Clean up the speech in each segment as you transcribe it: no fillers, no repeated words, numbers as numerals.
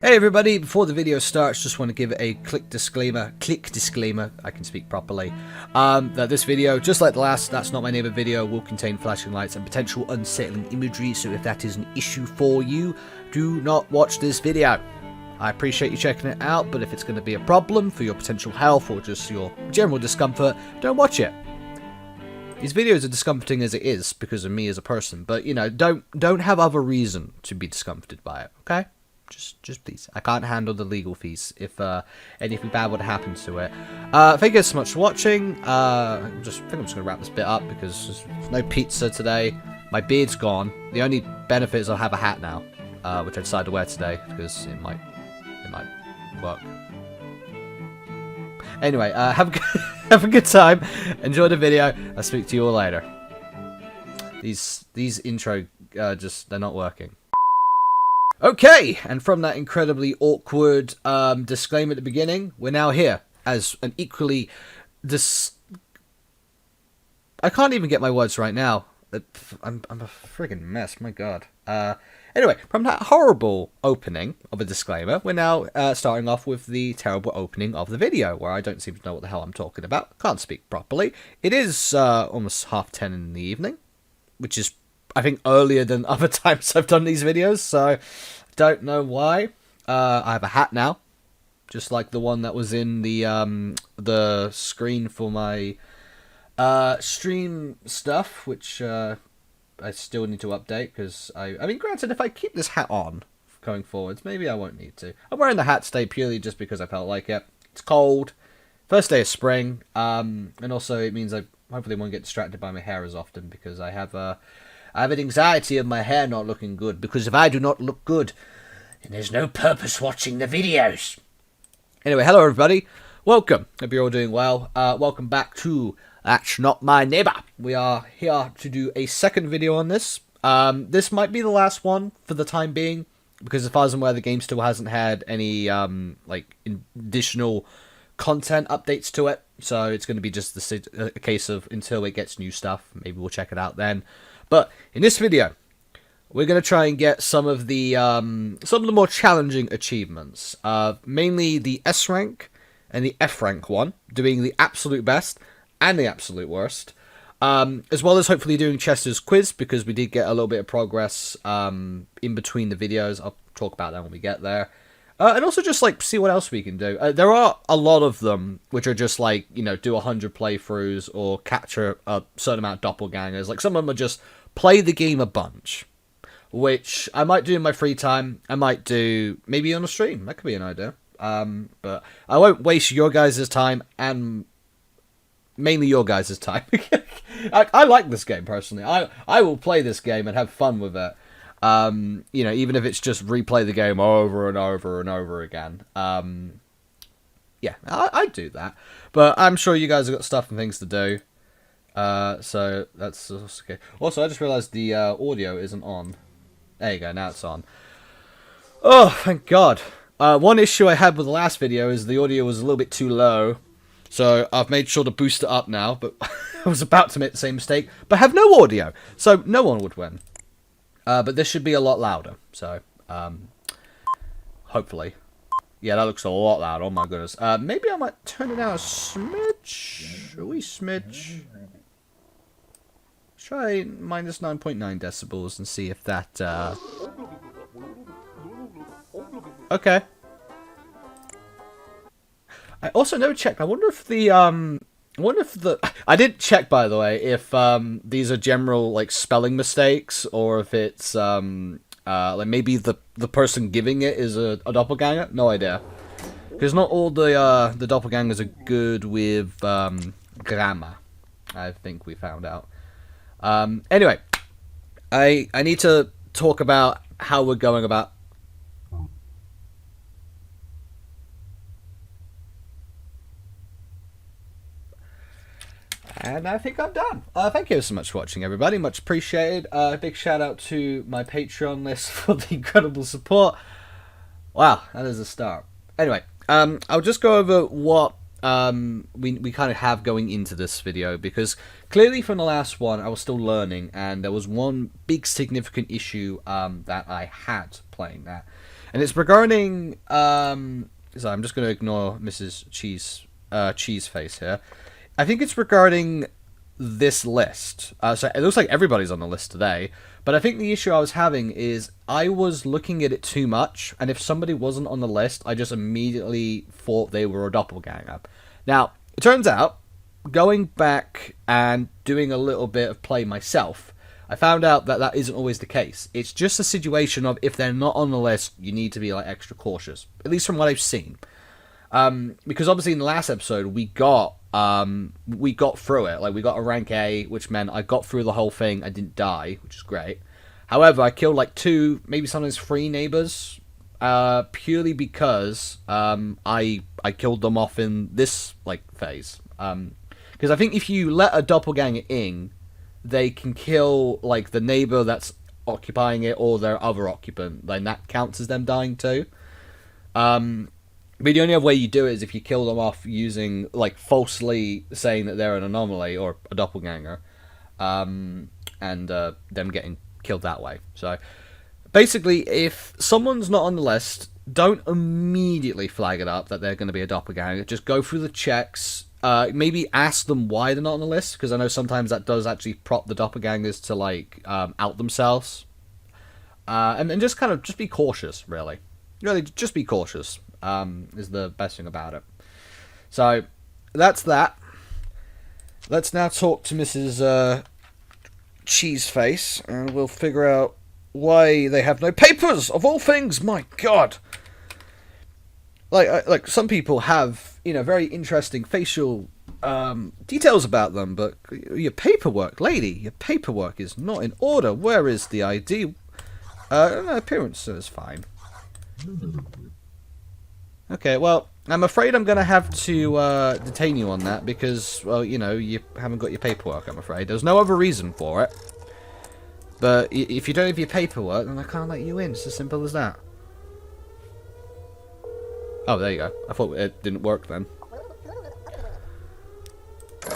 Hey everybody, before the video starts, just want to give a click disclaimer, I can speak properly, that this video, just like the last That's Not My Neighbor video, will contain flashing lights and potential unsettling imagery, so if that is an issue for you, do not watch this video. I appreciate you checking it out, but if it's going to be a problem for your potential health or just your general discomfort, don't watch it. These videos are discomforting as it is, because of me as a person, but, you know, don't have other reason to be discomforted by it, okay? Just please. I can't handle the legal fees if anything bad would happen to it. Thank you guys so much for watching. I think I'm just gonna wrap this bit up because there's no pizza today. My beard's gone. The only benefit is I'll have a hat now, which I decided to wear today because it might work. Anyway, have a good time. Enjoy the video. I'll speak to you all later. These intro they're not working. Okay, and from that incredibly awkward disclaimer at the beginning, we're now here as an equally I can't even get my words right now. I'm a friggin' mess, my god. Anyway, from that horrible opening of a disclaimer, we're now starting off with the terrible opening of the video, where I don't seem to know what the hell I'm talking about. Can't speak properly. It is almost 10:30 in the evening, which is, I think, earlier than other times I've done these videos, so don't know why. I have a hat now, just like the one that was in the screen for my stream stuff, which I still need to update, because I mean, granted, if I keep this hat on going forwards, maybe I won't need to. I'm wearing the hat today purely just because I felt like it. It's cold, first day of spring, and also it means I hopefully won't get distracted by my hair as often, because I have an anxiety of my hair not looking good, because if I do not look good, then there's no purpose watching the videos. Anyway, hello everybody. Welcome. Hope you're all doing well. Welcome back to That's Not My Neighbor. We are here to do a second video on this. This might be the last one for the time being, because as far as I'm aware, the game still hasn't had any additional content updates to it. So it's going to be just a case of until it gets new stuff. Maybe we'll check it out then. But in this video, we're going to try and get some of the more challenging achievements. Mainly the S rank and the F rank one, doing the absolute best and the absolute worst. As well as hopefully doing Chester's quiz, because we did get a little bit of progress in between the videos. I'll talk about that when we get there. And also just, like, see what else we can do. There are a lot of them which are just, like, you know, do 100 playthroughs or capture a certain amount of doppelgangers. Like, some of them are just play the game a bunch, which I might do in my free time. I might do maybe on a stream. That could be an idea. But I won't waste your guys' time, and mainly your guys' time. I like this game, personally. I will play this game and have fun with it. You know, even if it's just replay the game over and over and over again. Yeah, I do that. But I'm sure you guys have got stuff and things to do. So that's okay. Also, I just realized the audio isn't on. There you go, now it's on. Oh, thank God. One issue I had with the last video is the audio was a little bit too low. So I've made sure to boost it up now, but I was about to make the same mistake, but have no audio. So no one would win. But this should be a lot louder, so hopefully. Yeah, that looks a lot louder, oh my goodness. Maybe I might turn it down a smidge. A wee smidge. Try minus 9.9 decibels and see if that, Okay. I also never checked. I wonder if I didn't check, by the way, if these are general, like, spelling mistakes, or if it's like maybe the person giving it is a doppelganger. No idea, because not all the doppelgangers are good with grammar. I think we found out. Anyway, I need to talk about how we're going about. And I think I'm done. Thank you so much for watching, everybody. Much appreciated. Big shout out to my Patreon list for the incredible support. Wow, that is a start. Anyway, I'll just go over what we kind of have going into this video, because clearly from the last one I was still learning, and there was one big significant issue that I had playing that. and it's regarding. So I'm just going to ignore Mrs. Cheeseface here. I think it's regarding this list. So it looks like everybody's on the list today. But I think the issue I was having is I was looking at it too much, and if somebody wasn't on the list, I just immediately thought they were a doppelganger. Now, it turns out, going back and doing a little bit of play myself, I found out that that isn't always the case. It's just a situation of if they're not on the list, you need to be like extra cautious. At least from what I've seen. Because obviously in the last episode we got through it. Like we got a rank A, which meant I got through the whole thing. I didn't die, which is great. However, I killed like 2, maybe sometimes 3 neighbors, purely because I killed them off in this like phase. Because I think if you let a doppelganger in, they can kill like the neighbor that's occupying it or their other occupant. Then that counts as them dying too. But the only other way you do it is if you kill them off using, like, falsely saying that they're an anomaly or a doppelganger, and them getting killed that way. So, basically, if someone's not on the list, don't immediately flag it up that they're going to be a doppelganger. Just go through the checks. Maybe ask them why they're not on the list, because I know sometimes that does actually prompt the doppelgangers to, like, out themselves. And then just kind of, just be cautious, really. Really, just be cautious. Is the best thing about it. So, that's that. Let's now talk to Mrs. Cheeseface, and we'll figure out why they have no papers, of all things, my god! Like some people have, you know, very interesting facial details about them, but your paperwork, lady, your paperwork is not in order. Where is the ID? Appearance is fine. Okay, well, I'm afraid I'm going to have to detain you on that because, well, you know, you haven't got your paperwork, I'm afraid. There's no other reason for it. But if you don't have your paperwork, then I can't let you in. It's as simple as that. Oh, there you go. I thought it didn't work then.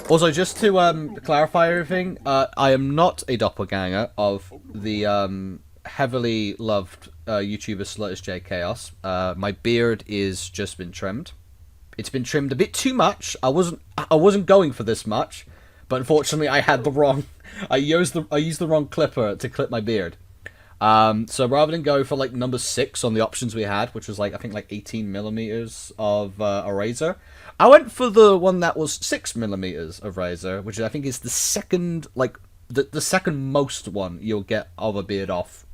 Also, just to clarify everything, I am not a doppelganger of the heavily loved YouTuber salotuschaos. My beard is just been trimmed. It's been trimmed a bit too much. I wasn't going for this much, but unfortunately I had the wrong. I used the wrong clipper to clip my beard. So rather than go for like number 6 on the options we had, which was like I think like 18 millimeters of a razor, I went for the one that was 6 millimeters of razor, which I think is the second like the second most one you'll get of a beard off,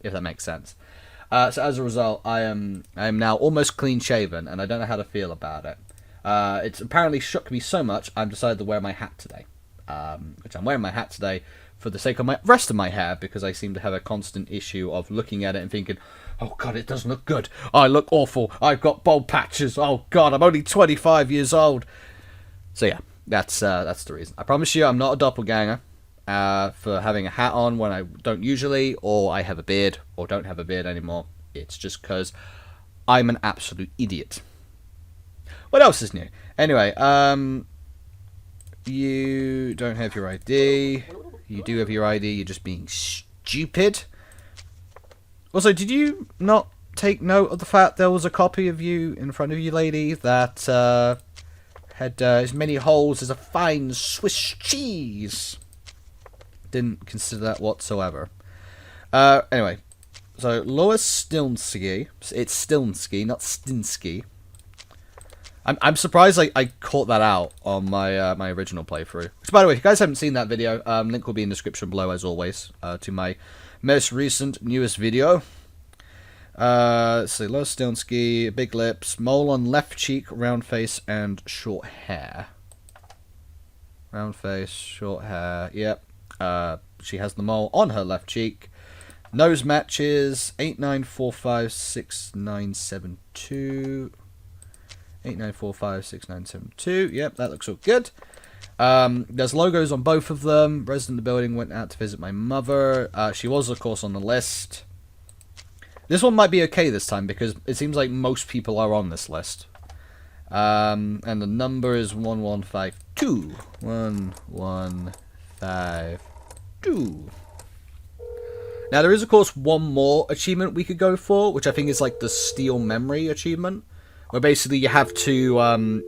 if that makes sense. So as a result, I am now almost clean shaven, and I don't know how to feel about it. It's apparently shook me so much, I've decided to wear my hat today. Which I'm wearing my hat today for the sake of my rest of my hair, because I seem to have a constant issue of looking at it and thinking, oh god, it doesn't look good. I look awful. I've got bald patches. Oh god, I'm only 25 years old. So yeah, that's the reason. I promise you, I'm not a doppelganger for having a hat on when I don't usually, or I have a beard, or don't have a beard anymore. It's just because I'm an absolute idiot. What else is new? Anyway, you don't have your ID. You do have your ID. You're just being stupid. Also, did you not take note of the fact there was a copy of you in front of you, lady, that had as many holes as a fine Swiss cheese? Didn't consider that whatsoever. Anyway, so Lois Stilnsky. It's Stilnsky, not Stinsky. I'm surprised I caught that out on my my original playthrough. Which, by the way, if you guys haven't seen that video, link will be in the description below, as always, to my most recent, newest video. Let's see, Lois Stilnsky, big lips, mole on left cheek, round face, and short hair. Round face, short hair, yep. She has the mole on her left cheek. Nose matches 89456972. 89456972. Yep, that looks all good. There's logos on both of them. Resident of the building went out to visit my mother. She was, of course, on the list. This one might be okay this time because it seems like most people are on this list. And the number is 1152. 1152. Now, there is, of course, one more achievement we could go for, which I think is like the Steal Memory achievement, where basically you have to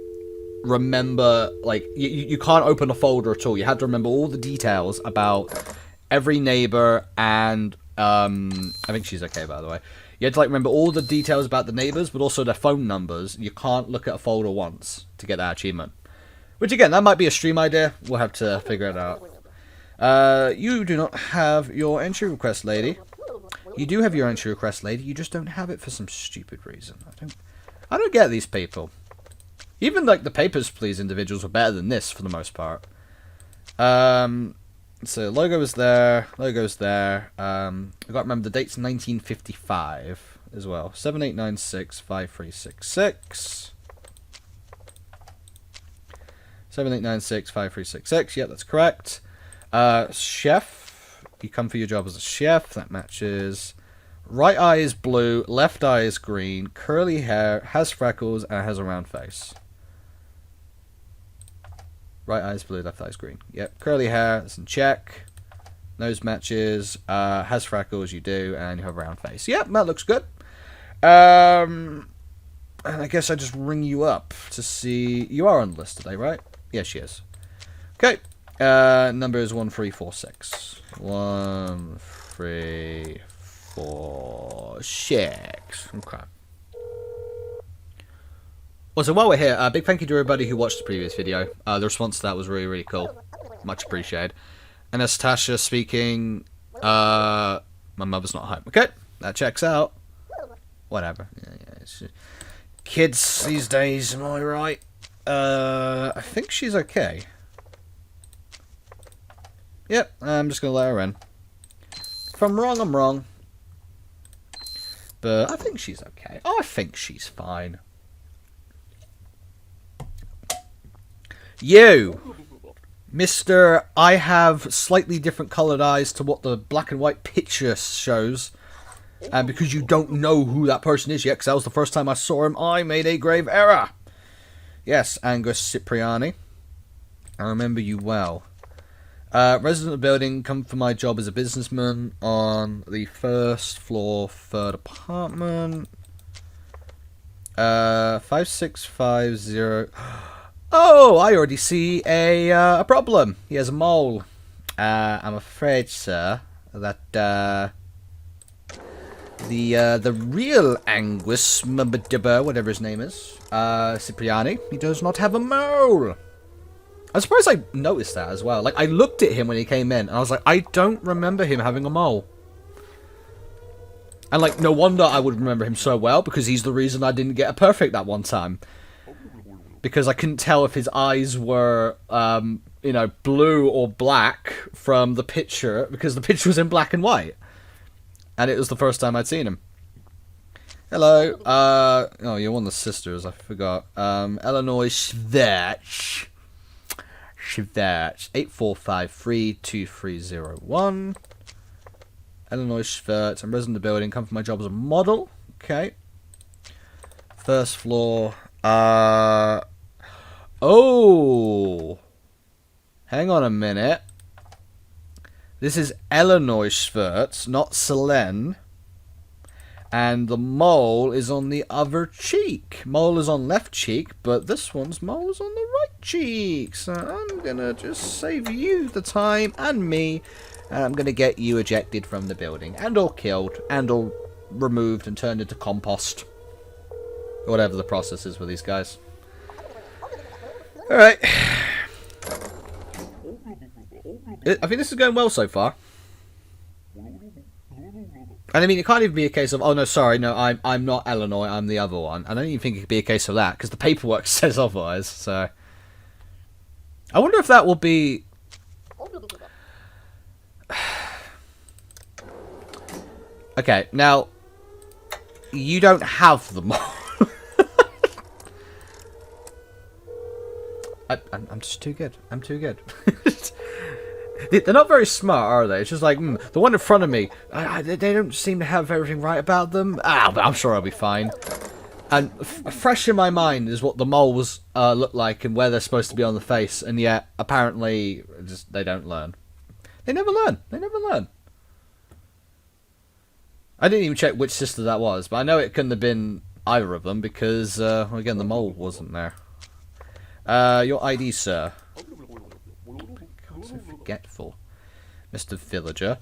remember, like, you can't open a folder at all. You have to remember all the details about every neighbor and, I think she's okay, by the way. You have to, like, remember all the details about the neighbors, but also their phone numbers. You can't look at a folder once to get that achievement. Which, again, that might be a stream idea. We'll have to figure it out. You do not have your entry request, lady. You do have your entry request, lady. You just don't have it for some stupid reason. I don't get these people. Even, like, the Papers, Please individuals were better than this, for the most part. So, logo is there. Logo's there. I've got to remember the date's 1955 as well. 78965366. 78965366. Yeah, that's correct. Chef. You come for your job as a chef. That matches. Right eye is blue. Left eye is green. Curly hair. Has freckles. And has a round face. Right eye is blue. Left eye is green. Yep. Curly hair. That's in check. Nose matches. Has freckles. You do. And you have a round face. Yep. That looks good. And I guess I just ring you up to see. You are on the list today, right? Yes, she is. Okay. Number is 1346. 1346. Okay. Also, while we're here, big thank you to everybody who watched the previous video. The response to that was really, really cool. Much appreciated. And as Tasha speaking, my mother's not home. Okay, that checks out. Whatever. Yeah, it's kids these days, am I right? I think she's okay. Yep, I'm just going to let her in. If I'm wrong, I'm wrong. But I think she's okay. I think she's fine. You! Mr. I have slightly different coloured eyes to what the black and white picture shows. And because you don't know who that person is yet, because that was the first time I saw him, I made a grave error. Yes, Angus Cipriani. I remember you well. Resident of the building, come for my job as a businessman on the first floor, third apartment. 5650. Oh, I already see a problem. He has a mole. I'm afraid, sir, that the real Angus, whatever his name is, Cipriani, he does not have a mole. I'm surprised I noticed that as well. Like, I looked at him when he came in, and I was like, I don't remember him having a mole. And, like, no wonder I would remember him so well, because he's the reason I didn't get a perfect that one time. Because I couldn't tell if his eyes were, you know, blue or black from the picture, because the picture was in black and white. And it was the first time I'd seen him. Hello. Oh, you're one of the sisters, I forgot. Illinois Schvetch. 84532301. Illinois Schvert. I'm resident of the building. Come from my job as a model. Okay. First floor. Oh. Hang on a minute. This is Illinois Schvert, not Selene. And the mole is on the other cheek. Mole is on left cheek, but this one's mole is on the right cheek. So I'm going to just save you the time and me. And I'm going to get you ejected from the building. And or killed. And or removed and turned into compost. Whatever the process is with these guys. Alright. I think this is going well so far. And I mean, it can't even be a case of, oh no, sorry, no, I'm not Illinois, I'm the other one. I don't even think it could be a case of that, because the paperwork says otherwise, so. I wonder if that will be... Okay, now, you don't have them all. I'm just too good. I'm too good. They're not very smart, are they? It's just like, the one in front of me, they don't seem to have everything right about them. But I'm sure I'll be fine. And fresh in my mind is what the moles look like and where they're supposed to be on the face, and yet, apparently, just they don't learn. They never learn. They never learn. I didn't even check which sister that was, but I know it couldn't have been either of them because, again, the mole wasn't there. Your ID, sir. God, so forgetful. Mr. Villager.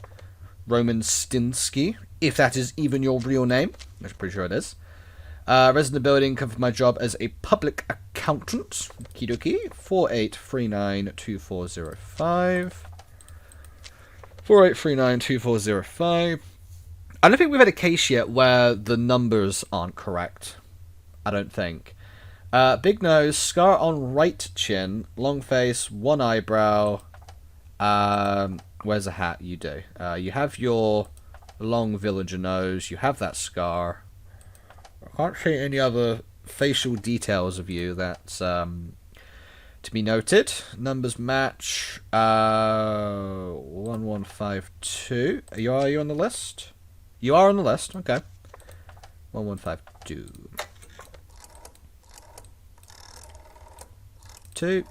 Roman Stinsky, if that is even your real name. I'm pretty sure it is. Resident building, come for my job as a public accountant. Kidoki. 48392405. 48392405. I don't think we've had a case yet where the numbers aren't correct. I don't think. Big nose, scar on right chin, long face, one eyebrow. Where's a hat? You do. You have your long villager nose. You have that scar. I can't see any other facial details of you that's to be noted. Numbers match. 1152. Are you on the list? You are on the list. Okay. 1152. 2.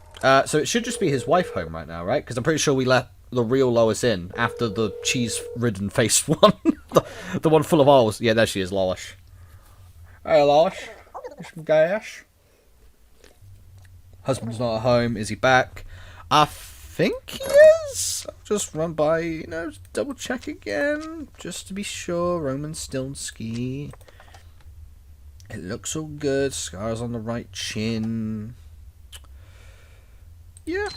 So it should just be his wife home right now, right? Because I'm pretty sure we let the real Lois in after the cheese-ridden face one. the one full of holes. Yeah, there she is, Lois. Hey, Lois. Some gas. Husband's not at home. Is he back? I think he is. I'll just run by, double check again. Just to be sure. Roman Stinsky. It looks all good. Scars on the right chin. Yeah.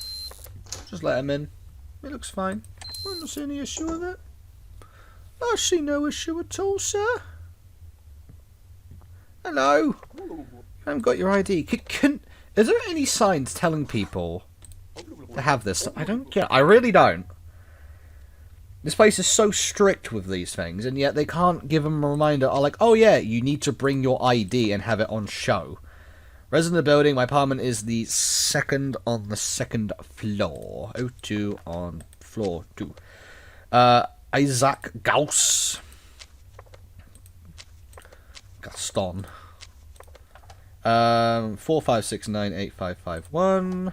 Just let him in. It looks fine. I don't see any issue with it. I see no issue at all, sir. Hello. I haven't got your ID. Is there any signs telling people to have this? I don't get. I really don't. This place is so strict with these things, and yet they can't give them a reminder. Like, oh yeah, you need to bring your ID and have it on show. Resident building, my apartment is the second on the second floor. O2 on floor 2. Isaac Gauss. Gaston. 45698551.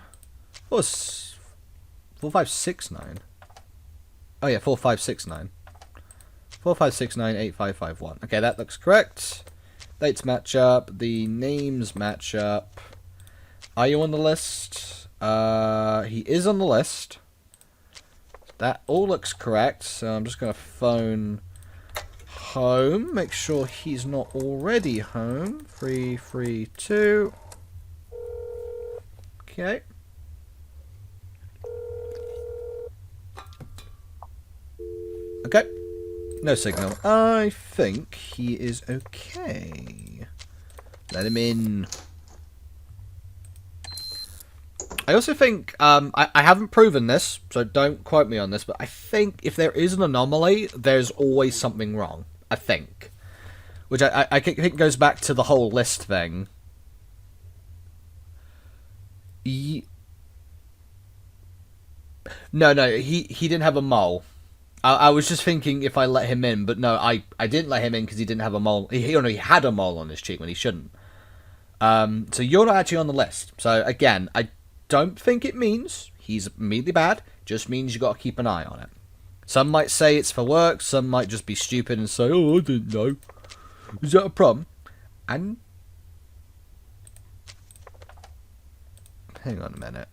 What's 4569? Oh yeah, 4569. 45698551. Okay, that looks correct. Dates match up. The names match up. Are you on the list? He is on the list. That all looks correct. So I'm just going to phone home. Make sure he's not already home. 332. Okay. Okay. No signal. I think he is okay. Let him in. I also think, I haven't proven this, so don't quote me on this, but I think if there is an anomaly, there's always something wrong. I think. Which I think goes back to the whole list thing. No, he didn't have a mole. I was just thinking if I let him in, but no, I didn't let him in because he didn't have a mole. He had a mole on his cheek when he shouldn't. So you're not actually on the list. So again, I don't think it means he's immediately bad. Just means you got to keep an eye on it. Some might say it's for work. Some might just be stupid and say, "Oh, I didn't know." Is that a problem? And hang on a minute.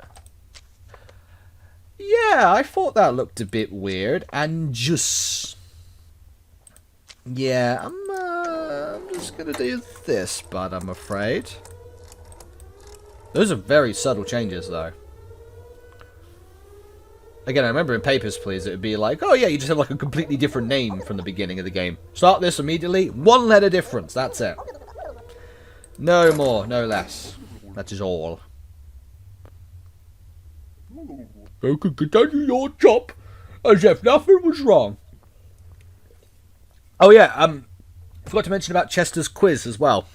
Yeah, I thought that looked a bit weird, and just yeah, I'm just gonna do this, but I'm afraid those are very subtle changes, though. Again, I remember in Papers, Please, it would be like, oh yeah, you just have like a completely different name from the beginning of the game. Start this immediately, 1 letter difference. That's it. No more, no less. That is all. You can continue your job as if nothing was wrong. Oh yeah, I forgot to mention about Chester's quiz as well,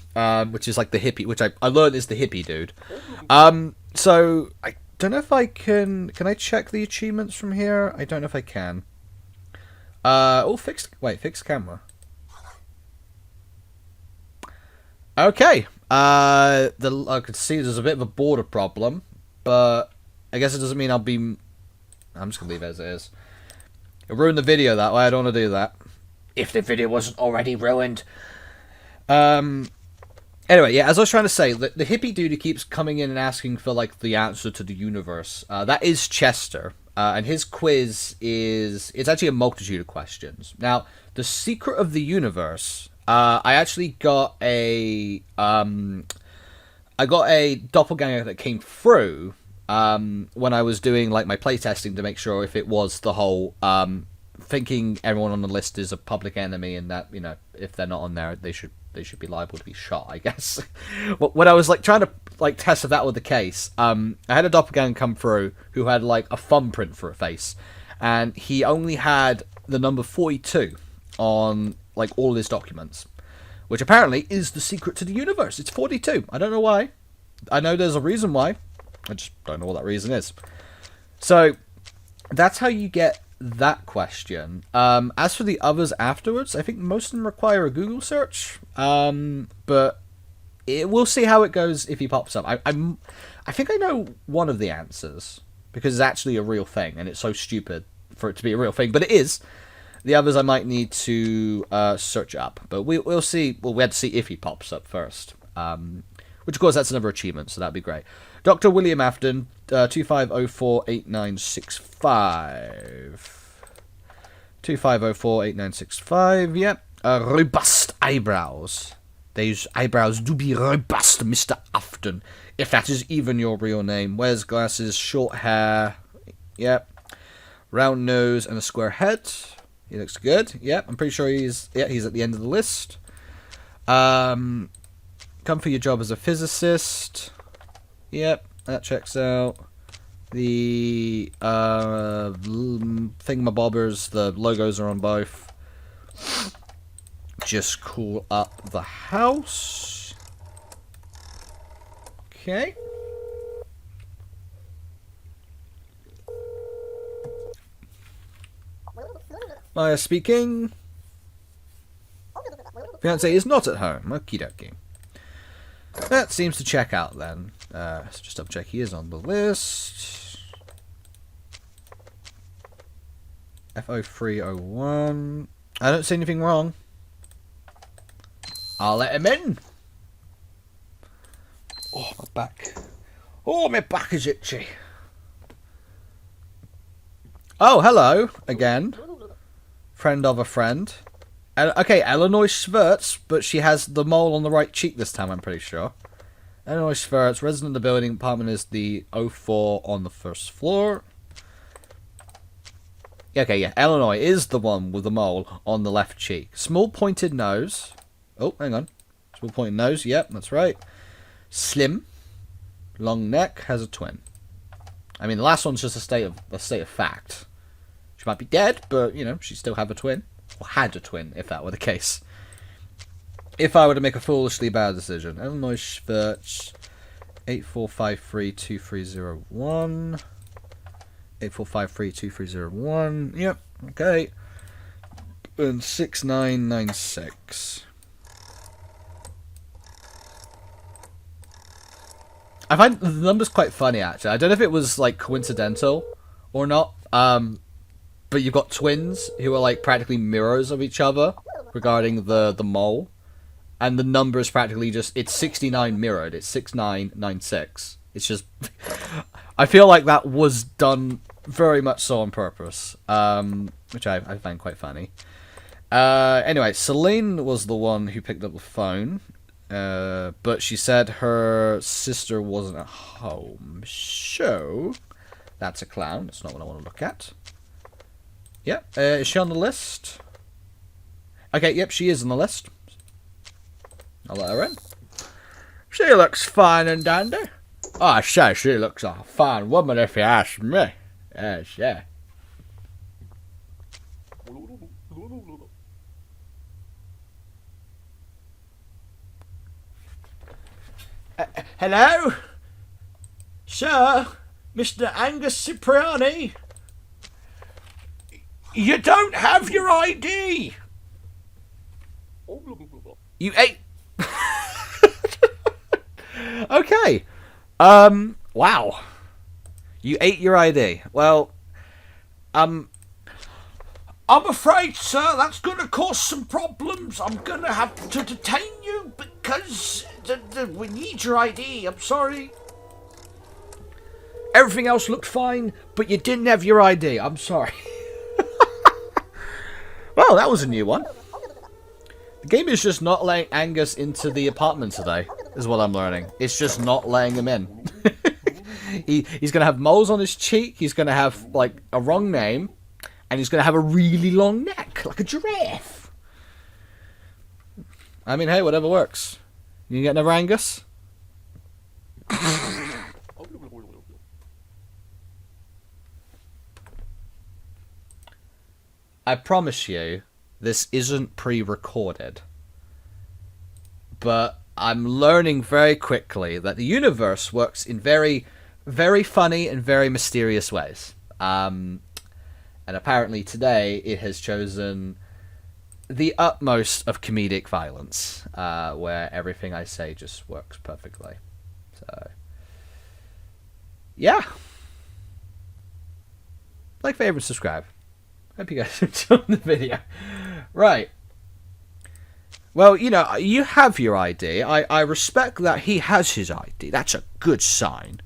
which is like the hippie, which I learned is the hippie dude. So I don't know if I can I check the achievements from here? I don't know if I can. Fixed camera. Okay. I could see there's a bit of a border problem, but I guess it doesn't mean I'll be... I'm just going to leave it as it is. It'll ruin the video that way. I don't want to do that. if the video wasn't already ruined. Anyway, yeah, as I was trying to say, the hippie dude who keeps coming in and asking for, like, the answer to the universe, that is Chester. And his quiz it's actually a multitude of questions. Now, the secret of the universe, I actually got I got a doppelganger that came through, when I was doing, like, my playtesting to make sure if it was the whole, thinking everyone on the list is a public enemy and that, you know, if they're not on there, they should be liable to be shot, I guess. When I was, like, trying to, like, test if that were the case, I had a doppelganger come through who had, like, a thumbprint for a face, and he only had the number 42 on, like, all of his documents, which apparently is the secret to the universe. It's 42. I don't know why. I know there's a reason why. I just don't know what that reason is. So, that's how you get that question. As for the others afterwards, I think most of them require a Google search. But we'll see how it goes if he pops up. I think I know one of the answers because it's actually a real thing, and it's so stupid for it to be a real thing, but it is. The others I might need to search up, but we'll see. Well, we had to see if he pops up first. Which of course that's another achievement, so that'd be great. Dr. William Afton, 25048965. 25048965, yep. Robust eyebrows. Those eyebrows do be robust, Mr. Afton. If that is even your real name. Wears glasses, short hair. Yep. Round nose and a square head. He looks good. Yep, I'm pretty sure he's at the end of the list. Come for your job as a physicist. Yep, that checks out. The thingamabobbers, the logos are on both. Just call up the house. Okay. Maya speaking. Fiancé is not at home. Okie dokie. That seems to check out then. So just double check he is on the list. F0301. I don't see anything wrong. I'll let him in. Oh, my back. Oh, my back is itchy. Oh, hello again. Friend of a friend. Okay, Eleanor Schwertz, but she has the mole on the right cheek this time, I'm pretty sure. Eleanor Schwertz, resident of the building, apartment is the 04 on the first floor. Okay, yeah, Eleanor is the one with the mole on the left cheek. Small pointed nose. Oh, hang on. Small pointed nose, yep, that's right. Slim. Long neck, has a twin. I mean, the last one's just a state of fact. She might be dead, but, you know, she still have a twin. Or had a twin, if that were the case. If I were to make a foolishly bad decision. Illinois Schwertz, 84532301. 84532301. Yep, okay. And 6996. I find the number's quite funny, actually. I don't know if it was, like, coincidental or not. But you've got twins who are, like, practically mirrors of each other regarding the mole. And the number is practically just, it's 69 mirrored. It's 6996. It's just, I feel like that was done very much so on purpose. Which I find quite funny. Anyway, Celine was the one who picked up the phone. But she said her sister wasn't at home. So, that's a clown. That's not what I want to look at. Yep, is she on the list? Okay, yep, she is on the list. I'll let her in. She looks fine and dandy. Oh, I say, she looks a fine woman if you ask me. Yes, yeah. Hello? Sir? Mr. Angus Cipriani? You don't have your ID! You ate... Okay. Wow. You ate your ID. Well, I'm afraid, sir, that's going to cause some problems. I'm going to have to detain you because we need your ID. I'm sorry. Everything else looked fine, but you didn't have your ID. I'm sorry. Well, that was a new one. The game is just not letting Angus into the apartment today, is what I'm learning. It's just not letting him in. He's going to have moles on his cheek. He's going to have, like, a wrong name. And he's going to have a really long neck, like a giraffe. I mean, hey, whatever works. You get another Angus? I promise you, this isn't pre-recorded. But I'm learning very quickly that the universe works in very, very funny and very mysterious ways. And apparently today it has chosen the utmost of comedic violence, where everything I say just works perfectly. So, yeah. Like, favorite, subscribe. Hope you guys enjoyed the video. Right. Well, you know, you have your ID. I respect that he has his ID. That's a good sign.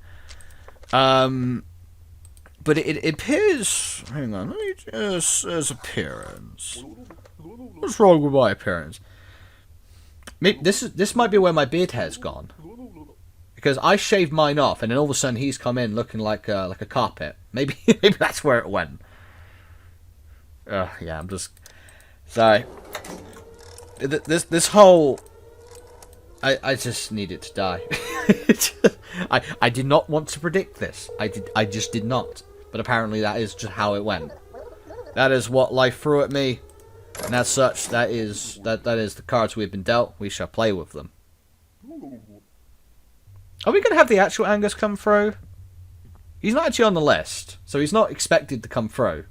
But it appears... Hang on, let me just... Says appearance. What's wrong with my appearance? Maybe this might be where my beard hair's gone. Because I shaved mine off, and then all of a sudden he's come in looking like a carpet. Maybe that's where it went. Yeah, I'm just... Sorry. This whole... I just need it to die. I did not want to predict this. I just did not. But apparently that is just how it went. That is what life threw at me. And as such, that is the cards we've been dealt. We shall play with them. Are we going to have the actual Angus come through? He's not actually on the list. So he's not expected to come through.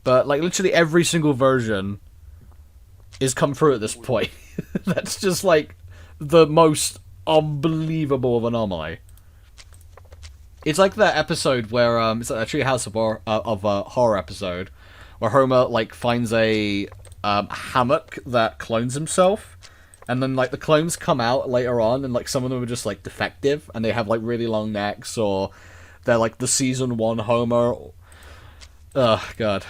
But, like, literally every single version is come through at this point. That's just, like, the most unbelievable of anomaly. It's like that episode where it's like a Treehouse of a horror episode where Homer like finds a hammock that clones himself, and then like the clones come out later on, and like some of them are just like defective and they have like really long necks, or they're like the season 1 Homer. Oh god.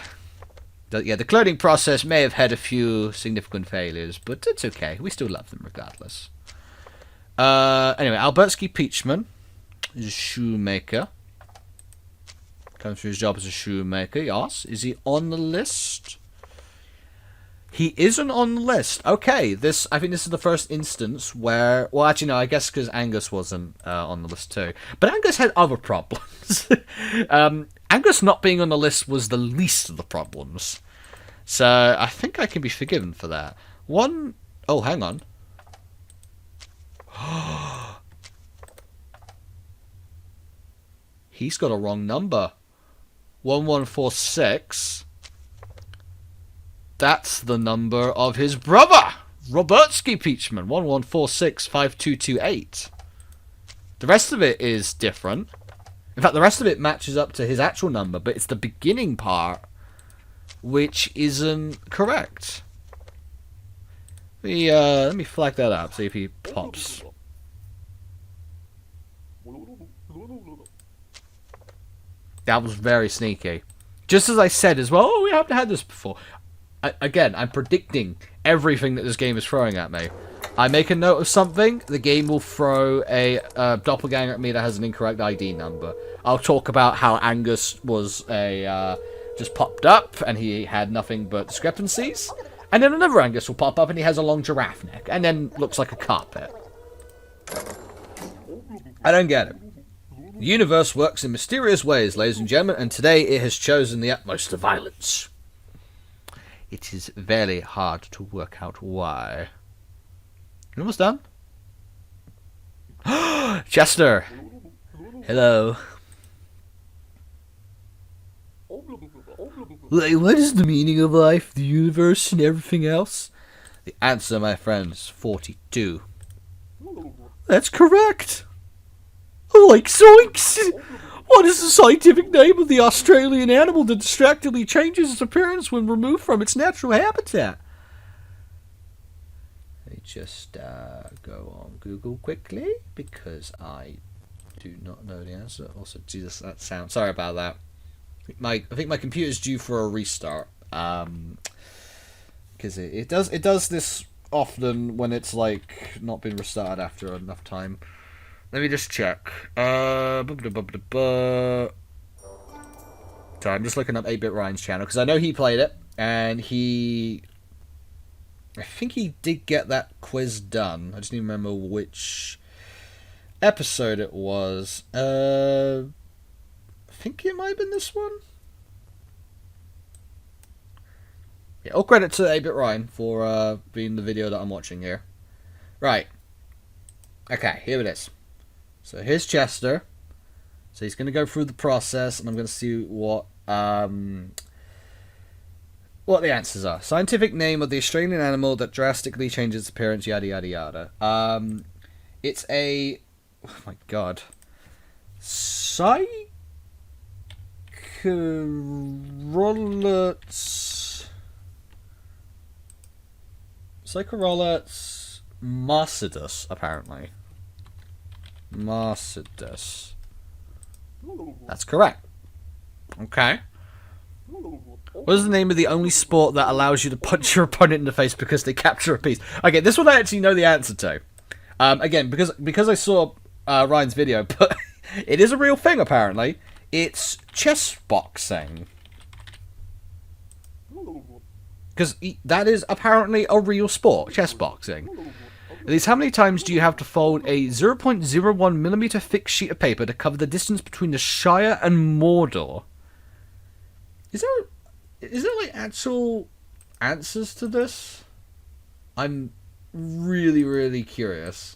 Yeah, the cloning process may have had a few significant failures, but it's okay. We still love them regardless. Anyway, Albertsky Peachman is a shoemaker. Comes through his job as a shoemaker, yes. Is he on the list? He isn't on the list. Okay, I think this is the first instance where... Well, actually, no, I guess because Angus wasn't on the list too. But Angus had other problems. Angus not being on the list was the least of the problems. So, I think I can be forgiven for that. Oh, hang on. He's got a wrong number. 1146. That's the number of his brother, Robertsky Peachman. 11465228. The rest of it is different. In fact, the rest of it matches up to his actual number, but it's the beginning part which isn't correct. Let me flag that up, see if he pops. That was very sneaky. Just as I said as well, we haven't had this before. Again, I'm predicting everything that this game is throwing at me. I make a note of something, the game will throw a doppelganger at me that has an incorrect ID number. I'll talk about how Angus was just popped up, and he had nothing but discrepancies. And then another Angus will pop up, and he has a long giraffe neck, and then looks like a carpet. I don't get it. The universe works in mysterious ways, ladies and gentlemen, and today it has chosen the utmost of violence. It is very hard to work out why. You almost done? Chester! Hello. Like, what is the meaning of life, the universe, and everything else? The answer, my friend, is 42. That's correct! Like zoinks! What is the scientific name of the Australian animal that distractedly changes its appearance when removed from its natural habitat? Let me just go on Google quickly, because I do not know the answer. Also, Jesus, that sound. Sorry about that. I think my computer's due for a restart. Because it does this often when it's like not been restarted after enough time. Let me just check. So I'm just looking up 8-Bit Ryan's channel because I know he played it and I think he did get that quiz done. I just need to remember which episode it was. I think it might have been this one. Yeah, all credit to 8-Bit Ryan for being the video that I'm watching here. Right. Okay, here it is. So here's Chester. So he's going to go through the process, and I'm going to see what the answers are. Scientific name of the Australian animal that drastically changes its appearance, yada yada yada. It's a... Oh my god. Salotus marcidus, apparently. Marcidus. That's correct. Okay. What is the name of the only sport that allows you to punch your opponent in the face because they capture a piece? Okay, this one I actually know the answer to. Again, because I saw Ryan's video, but it is a real thing apparently. It's chess boxing. Because that is apparently a real sport, chess boxing. At least how many times do you have to fold a 0.01mm thick sheet of paper to cover the distance between the Shire and Mordor? Is there like actual answers to this? I'm really, really curious.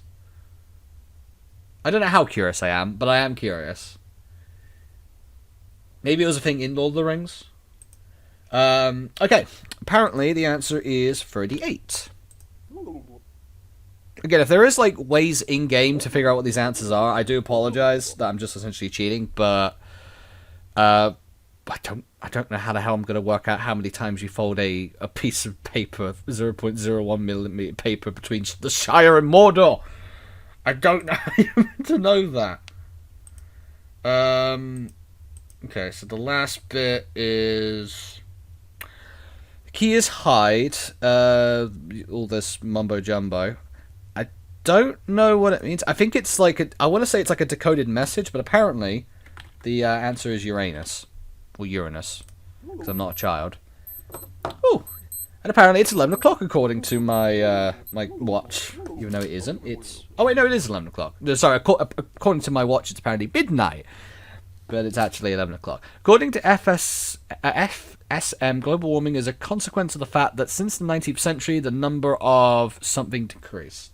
I don't know how curious I am, but I am curious. Maybe it was a thing in Lord of the Rings. Okay. Apparently the answer is 38. Again, if there is like ways in game to figure out what these answers are, I do apologize that I'm just essentially cheating, but I don't know how the hell I'm gonna work out how many times you fold a piece of paper, 0.01mm paper between the Shire and Mordor. I don't know how you're meant to know that. Okay, so the last bit is the key is hide. All this mumbo jumbo. Don't know what it means. I think it's like I want to say it's like a decoded message, but apparently the answer is Uranus or Uranus because I'm not a child. Oh, and apparently it's 11 o'clock according to my my watch, even though it isn't. It's wait, no, it is 11 o'clock. No, sorry, according to my watch, it's apparently midnight, but it's actually 11 o'clock. According to FSM, global warming is a consequence of the fact that since the 19th century, the number of something decreased.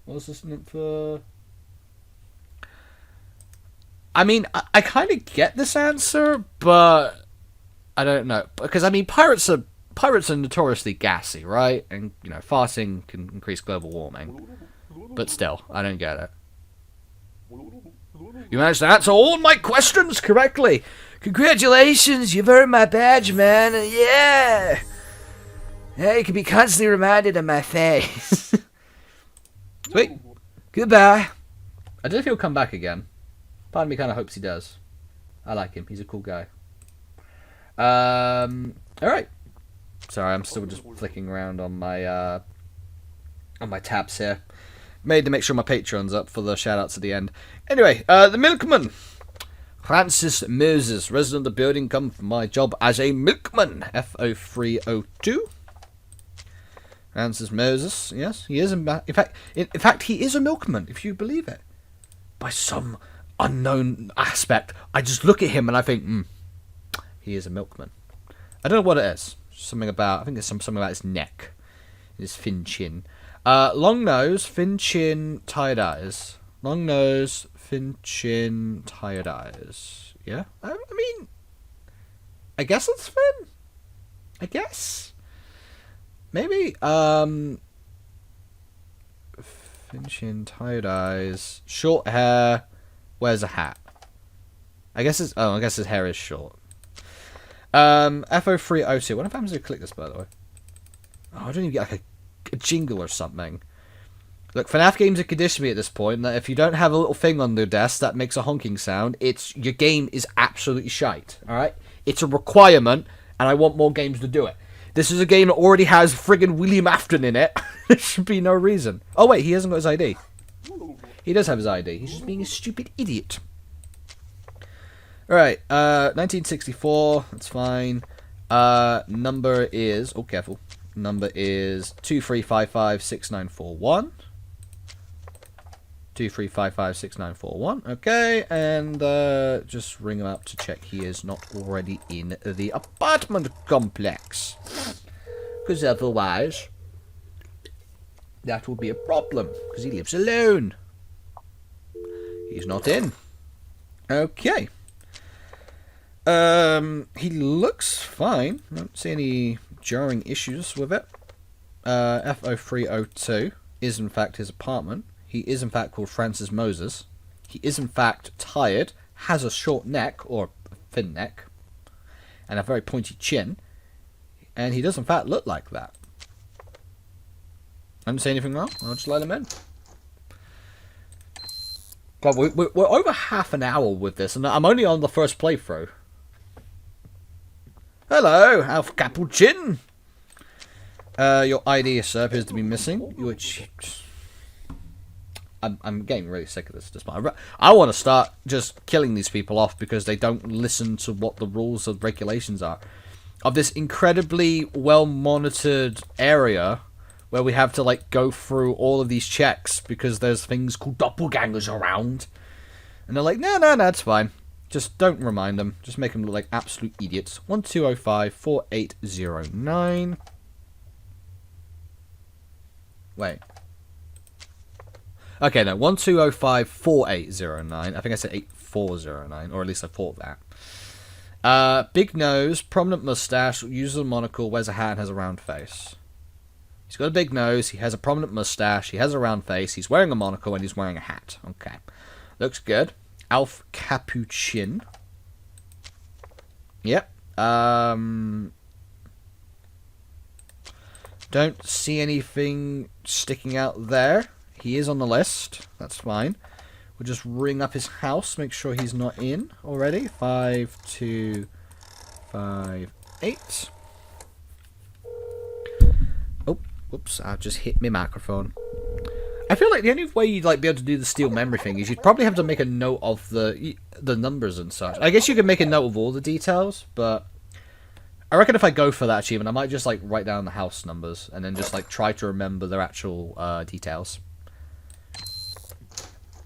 What was this meant for? I mean, I kind of get this answer, but I don't know. Because, I mean, pirates are notoriously gassy, right? And, you know, farting can increase global warming. But still, I don't get it. You managed to answer all my questions correctly. Congratulations, you've earned my badge, man. Yeah! Yeah, you can be constantly reminded of my face. Sweet. Goodbye. I don't know if he'll come back again. Part of me kind of hopes he does. I like him. He's a cool guy. Alright. Sorry, I'm still just flicking around on my tabs here. Made to make sure my Patreon's up for the shoutouts at the end. Anyway, the milkman. Francis Moses, resident of the building, come from my job as a milkman. F0302. Francis Moses, yes, he is. In fact, he is a milkman, if you believe it. By some unknown aspect, I just look at him and I think, he is a milkman. I don't know what it is. Something about, I think it's something about his neck, his fin chin. Long nose, fin chin, tired eyes. Long nose, fin chin, tired eyes. Yeah, I mean, I guess it's Finn. I guess. Maybe, fin chin, tired eyes, short hair, wears a hat. I guess it's... Oh, I guess his hair is short. FO302. What happens if I click this, by the way? Oh, I don't even get like a jingle or something. Look, FNAF games have conditioned me at this point that if you don't have a little thing on the desk that makes a honking sound, your game is absolutely shite. Alright? It's a requirement, and I want more games to do it. This is a game that already has friggin' William Afton in it. There should be no reason. Oh wait, he hasn't got his ID. He does have his ID. He's just being a stupid idiot. Alright, 1964. That's fine. Number is... Oh, careful. Number is 23556941. 23556941. Okay, and just ring him up to check he is not already in the apartment complex. Because otherwise, that will be a problem. Because he lives alone. He's not in. Okay. He looks fine. I don't see any jarring issues with it. FO302 is in fact his apartment. He is in fact called Francis Moses. He is in fact tired, has a short neck, or a thin neck, and a very pointy chin. And he does in fact look like that. I didn't say anything wrong. I'll just let him in. God, we're over half an hour with this, and I'm only on the first playthrough. Hello, Alf Capuchin. Your ID, sir, appears to be missing. I'm getting really sick of this. I want to start just killing these people off because they don't listen to what the rules and regulations are of this incredibly well monitored area where we have to like go through all of these checks because there's things called doppelgangers around, and they're like, no, it's fine. Just don't remind them. Just make them look like absolute idiots. 1205-4809. Wait. Okay, no. 1205-4809. I think I said 8409, or at least I thought that. Big nose, prominent mustache, uses a monocle, wears a hat, and has a round face. He's got a big nose, he has a prominent mustache, he has a round face, he's wearing a monocle, and he's wearing a hat. Okay. Looks good. Alf Capuchin. Yep. Don't see anything sticking out there. He is on the list. That's fine. We'll just ring up his house, make sure he's not in already. 5258. Oh, whoops! I just hit my microphone. I feel like the only way you'd like be able to do the steal memory thing is you'd probably have to make a note of the numbers and such. I guess you could make a note of all the details, but I reckon if I go for that achievement, I might just like write down the house numbers and then just like try to remember their actual details.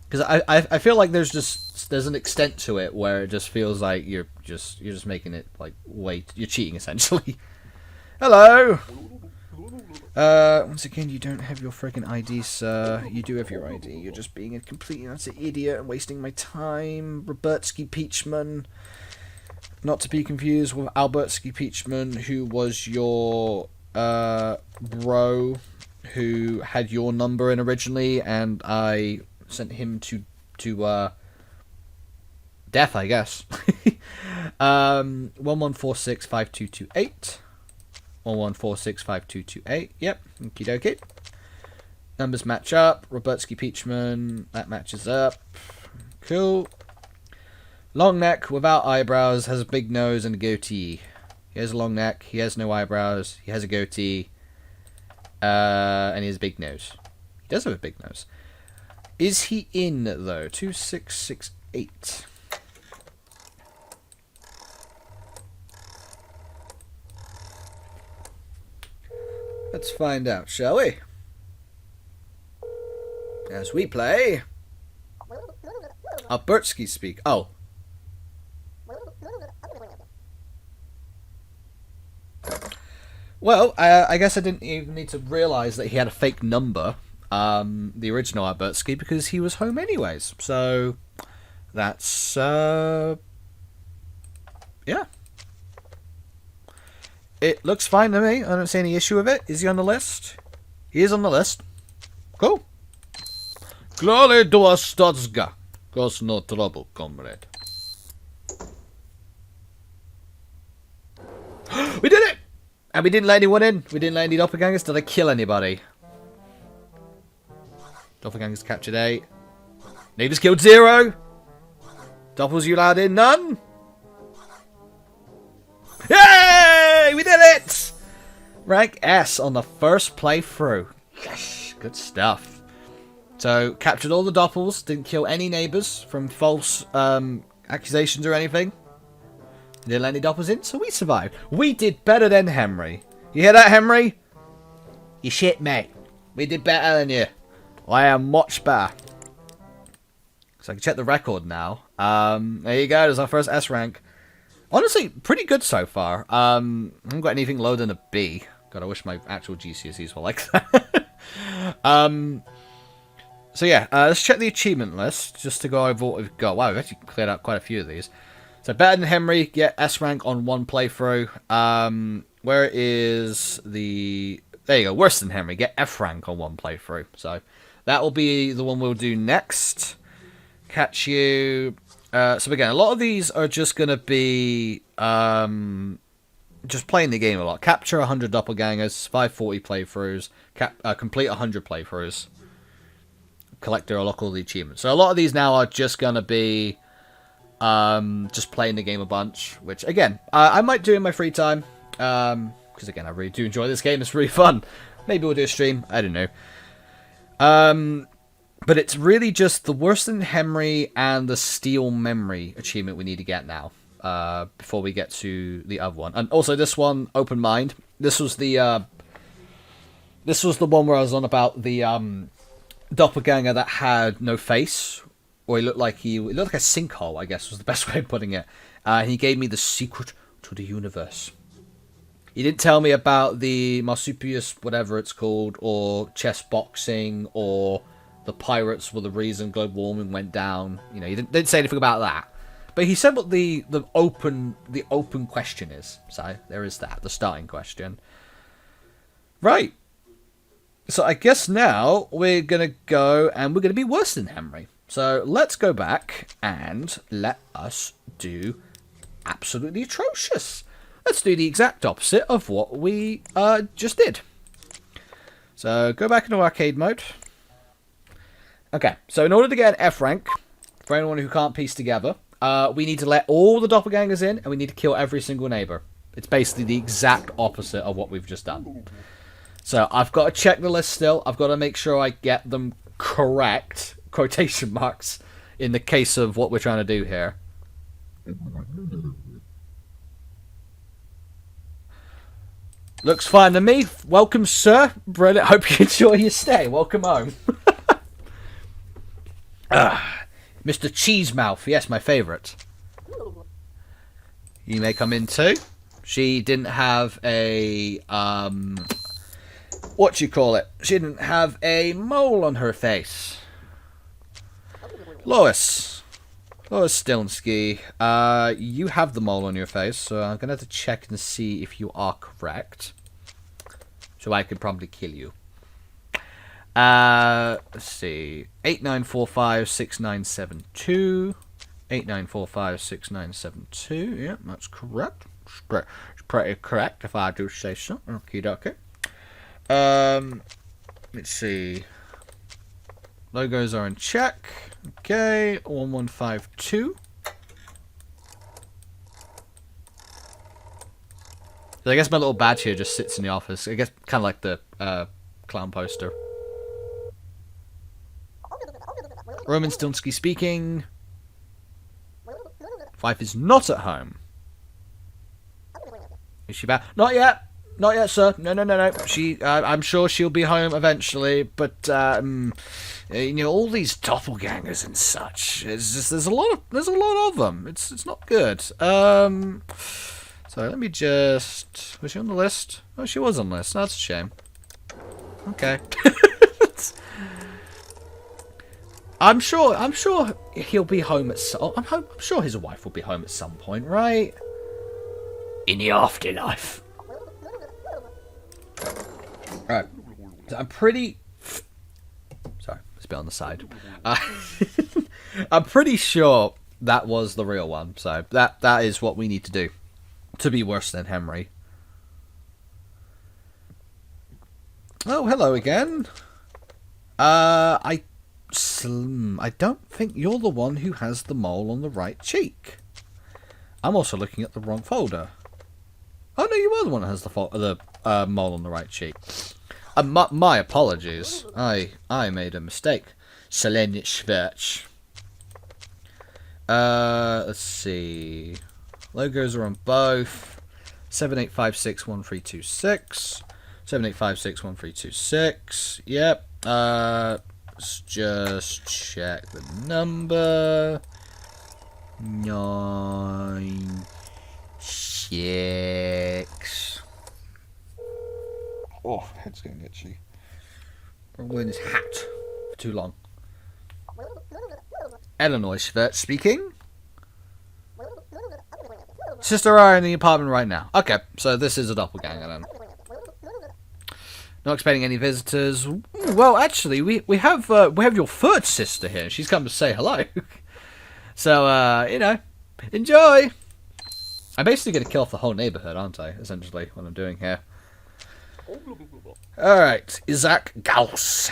Because I feel like there's an extent to it where it just feels like you're just making it like you're cheating essentially. Hello. Once again, you don't have your freaking ID, sir. You do have your ID. You're just being a complete and utter idiot and wasting my time. Robertsky Peachman. Not to be confused with Albertsky Peachman, who was your bro who had your number in originally, and I sent him to death, I guess. 11465228. 11465228. Yep, okie dokie. Numbers match up. Robertsky Peachman, that matches up. Cool. Long neck without eyebrows, has a big nose and a goatee. He has a long neck, he has no eyebrows, he has a goatee, and he has a big nose. He does have a big nose. Is he in, though? 2668. Let's find out, shall we? As we play... Albertsky speak. Oh. Well, I guess I didn't even need to realise that he had a fake number, the original Albertsky, because he was home anyways. So, that's, yeah. It looks fine to me. I don't see any issue with it. Is he on the list? He is on the list. Cool. Glory to Ostotska. Cause no trouble, comrade. We did it! And we didn't let anyone in. We didn't let any doppelgangers. Did I kill anybody? Doppelgangers captured 8. Neighbours killed 0. Doppels you allowed in? None. Yay! We did it! Rank S on the first playthrough. Yes, good stuff. So, captured all the doppels. Didn't kill any neighbours from false accusations or anything. Didn't let any doppels in, so we survived. We did better than Henry. You hear that, Henry? You shit, mate. We did better than you. I am much better. So I can check the record now. There you go. There's our first S rank. Honestly, pretty good so far. I haven't got anything lower than a B. God, I wish my actual GCSEs were like that. So yeah, let's check the achievement list just to go over what we've got. Wow, we've actually cleared out quite a few of these. So better than Henry, get S rank on 1 playthrough. Where is the... There you go, worse than Henry, get F rank on 1 playthrough. So that will be the one we'll do next. Catch you... so again, a lot of these are just going to be just playing the game a lot. Capture 100 doppelgangers, 540 playthroughs, complete 100 playthroughs. Collect or unlock all the achievements. So a lot of these now are just going to be just playing the game a bunch, which again, I might do in my free time. Because again, I really do enjoy this game. It's really fun. Maybe we'll do a stream. I don't know. But it's really just the worse than Henry and the Steel Memory achievement we need to get now. Before we get to the other one. And also this one, Open Mind. This was the one where I was on about the doppelganger that had no face. Or he looked like a sinkhole, I guess was the best way of putting it. And he gave me the secret to the universe. He didn't tell me about the marsupius, whatever it's called, or chess boxing, or the pirates were the reason global warming went down. You know, he didn't say anything about that. But he said what the open question is. So there is that, the starting question. Right. So I guess now we're gonna go and we're gonna be worse than Henry. So let's go back and let us do absolutely atrocious. Let's do the exact opposite of what we just did. So go back into arcade mode. Okay, so in order to get an F rank, for anyone who can't piece together, we need to let all the doppelgangers in and we need to kill every single neighbor. It's basically the exact opposite of what we've just done. So I've got to check the list still. I've got to make sure I get them correct, quotation marks, in the case of what we're trying to do here. Looks fine to me. Welcome, sir. Brilliant. Hope you enjoy your stay. Welcome home. Mr. Cheesemouth. Yes, my favourite. You may come in too. She didn't have a... what you call it? She didn't have a mole on her face. Lois. Lois Stilnsky. You have the mole on your face, so I'm going to have to check and see if you are correct. So I could probably kill you. Let's see. 89456972. 89456972. Yeah, that's correct. It's pretty correct if I do say so. Okie dokie. Let's see. Logos are in check. Okay, 1152. So I guess my little badge here just sits in the office. I guess kind of like the clown poster. Roman Stilnsky speaking. Wife is not at home. Is she back? Not yet. Not yet, sir. No. I'm sure she'll be home eventually. But you know, all these doppelgangers and such. It's just there's a lot of them. It's not good. So let me just. Was she on the list? Oh, she was on the list. That's a shame. Okay. I'm sure he'll be home at some. I'm sure his wife will be home at some point, right? In the afterlife. Alright, so I'm pretty... Sorry, it's a bit on the side. I'm pretty sure that was the real one, so that is what we need to do to be worse than Henry. Oh, hello again. I don't think you're the one who has the mole on the right cheek. I'm also looking at the wrong folder. Oh no, you are the one that has the mole on the right cheek. My apologies. I made a mistake. Salotus. Let's see. Logos are on both. 78561326. 78561326. Yep. Let's just check the number. 96. Oh, head's getting itchy. I'm wearing this hat for too long. Illinois Schvert speaking. Sister are in the apartment right now. Okay, so this is a doppelganger then. Not expecting any visitors. Well, actually, we have your third sister here. She's come to say hello. So enjoy. I'm basically going to kill off the whole neighborhood, aren't I? Essentially, what I'm doing here. All right, Isaac Gauss.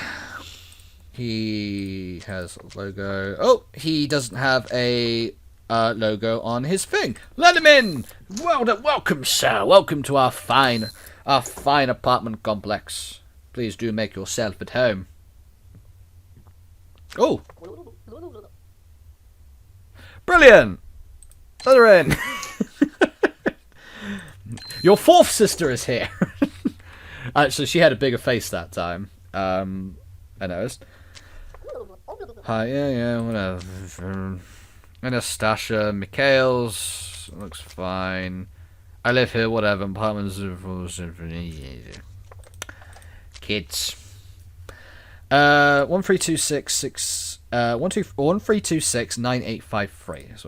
He has a logo. Oh, he doesn't have a logo on his thing. Let him in. Welcome, sir. Welcome to our fine apartment complex. Please do make yourself at home. Oh, brilliant. Let her in. Your fourth sister is here. Actually, she had a bigger face that time. I noticed. Hi, yeah, whatever. Anastasia Mikhails. Looks fine. I live here, whatever. Apartments. Kids. 1326 That's what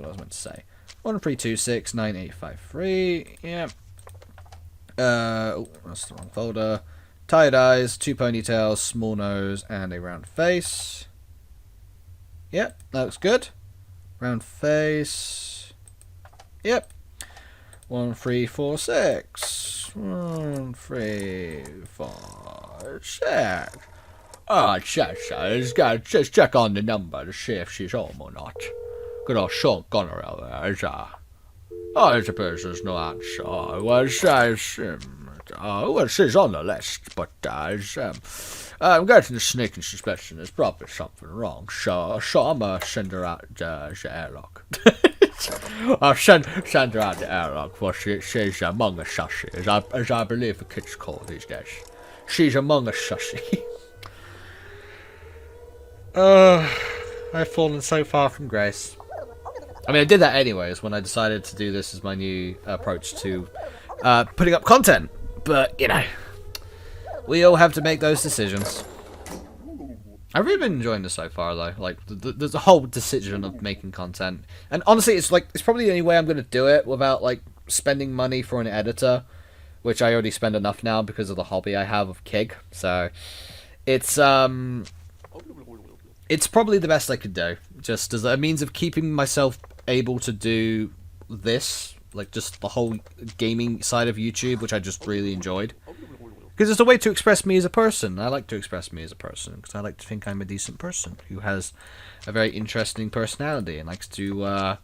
I was meant to say. 13269853. Yeah. That's the wrong folder. Tired eyes, 2 ponytails, small nose, and a round face. Yep, that looks good. Round face. Yep. 1346. 1346. Oh, just check on the number to see if she's home or not. Good old Sean Gunner out there, is oh, I suppose there's no answer. Well, she's on the list, but I'm getting the sneaking suspicion there's probably something wrong. So I'm gonna send her out the airlock. I'll send her out the airlock, for she's among us sussy, as I believe the kids call these days. She's among us sussy. I've fallen so far from grace. I mean, I did that anyways when I decided to do this as my new approach to putting up content. But, we all have to make those decisions. I've really been enjoying this so far, though. Like, there's a whole decision of making content. And honestly, it's probably the only way I'm going to do it without, spending money for an editor. Which I already spend enough now because of the hobby I have of Kig. So, it's probably the best I could do. Just as a means of keeping myself able to do this, just the whole gaming side of YouTube, which I just really enjoyed. Because it's a way to express me as a person. I like to express me as a person, because I like to think I'm a decent person who has a very interesting personality and likes to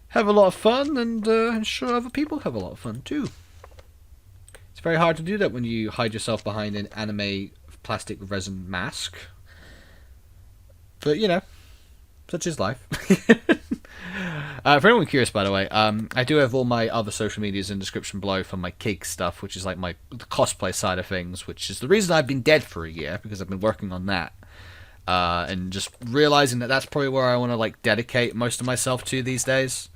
have a lot of fun and ensure other people have a lot of fun too. It's very hard to do that when you hide yourself behind an anime plastic resin mask. But, such is life. For anyone curious, by the way, I do have all my other social medias in the description below for my Kig stuff, which is the cosplay side of things, which is the reason I've been dead for a year, because I've been working on that. And just realizing that that's probably where I want to dedicate most of myself to these days.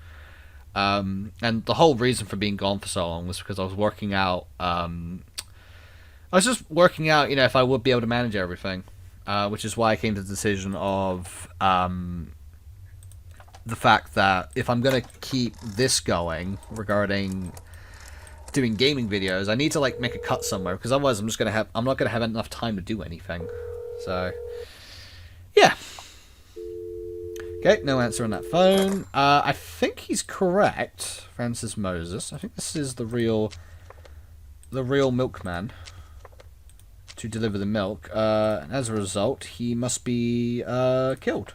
And the whole reason for being gone for so long was because I was working out. I was just working out, if I would be able to manage everything. Which is why I came to the decision of the fact that if I'm going to keep this going regarding doing gaming videos, I need to make a cut somewhere, because otherwise I'm not going to have enough time to do anything. So, yeah. Okay, no answer on that phone. I think he's correct, Francis Moses. I think this is the real milkman. to deliver the milk, and as a result, he must be killed.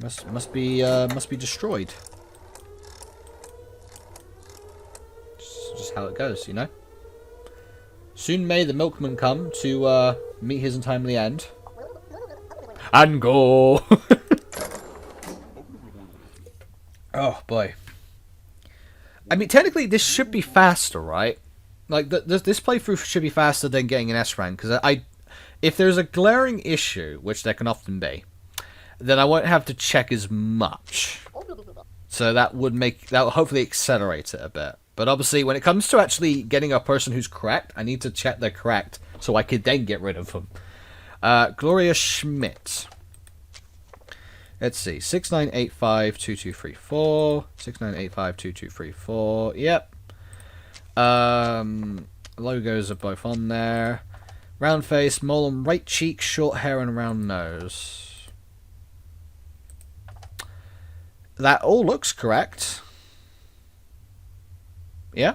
Must be destroyed. Just how it goes, you know. Soon may the milkman come to meet his untimely end. And go. Oh boy. I mean, technically, this should be faster, right? Like, this playthrough should be faster than getting an S rank, because if there's a glaring issue, which there can often be, then I won't have to check as much. So that would hopefully accelerate it a bit. But obviously, when it comes to actually getting a person who's correct, I need to check they're correct, so I could then get rid of them. Gloria Schmidt. Let's see, 69852234, 69852234, yep. Logos are both on there. Round face, mole on right cheek, short hair and round nose. That all looks correct. Yeah,